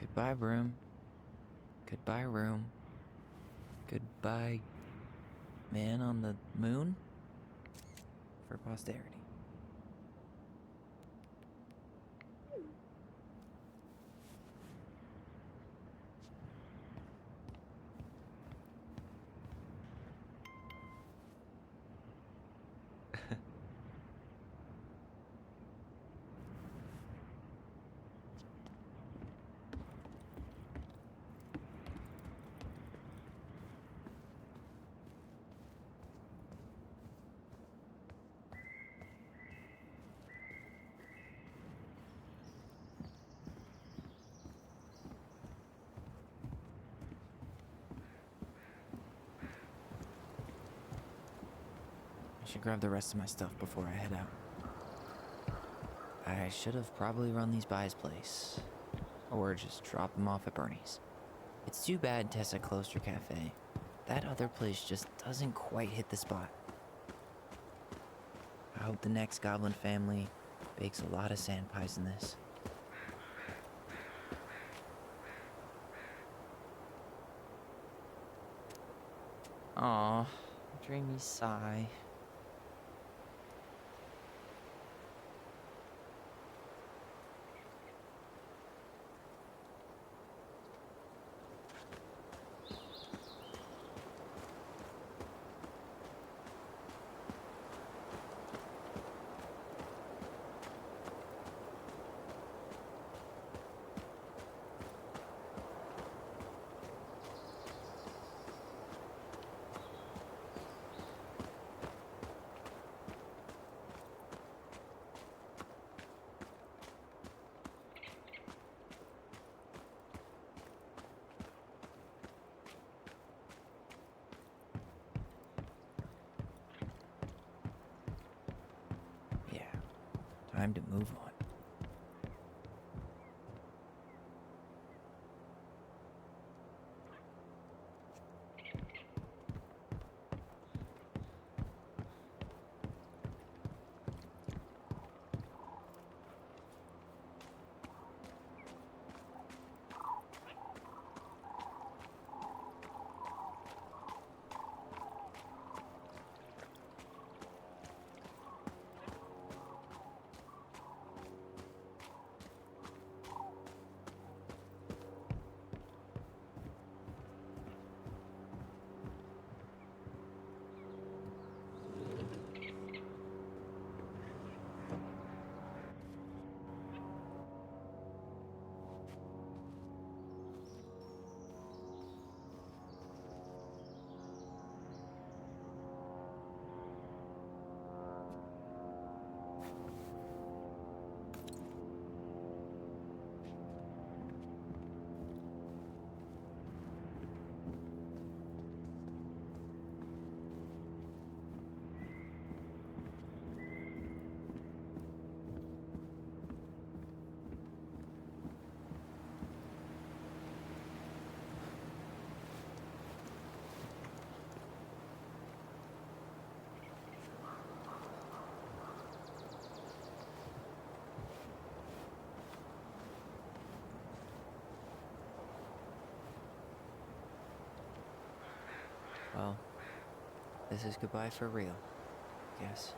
Goodbye, room. Goodbye, room. Goodbye, man on the moon? For posterity. I should grab the rest of my stuff before I head out. I should have probably run these by his place. Or just drop them off at Bernie's. It's too bad Tessa closed her cafe. That other place just doesn't quite hit the spot. I hope the next goblin family bakes a lot of sand pies in this. Aw, dreamy sigh. Time to move on. Well, this is goodbye for real, I guess.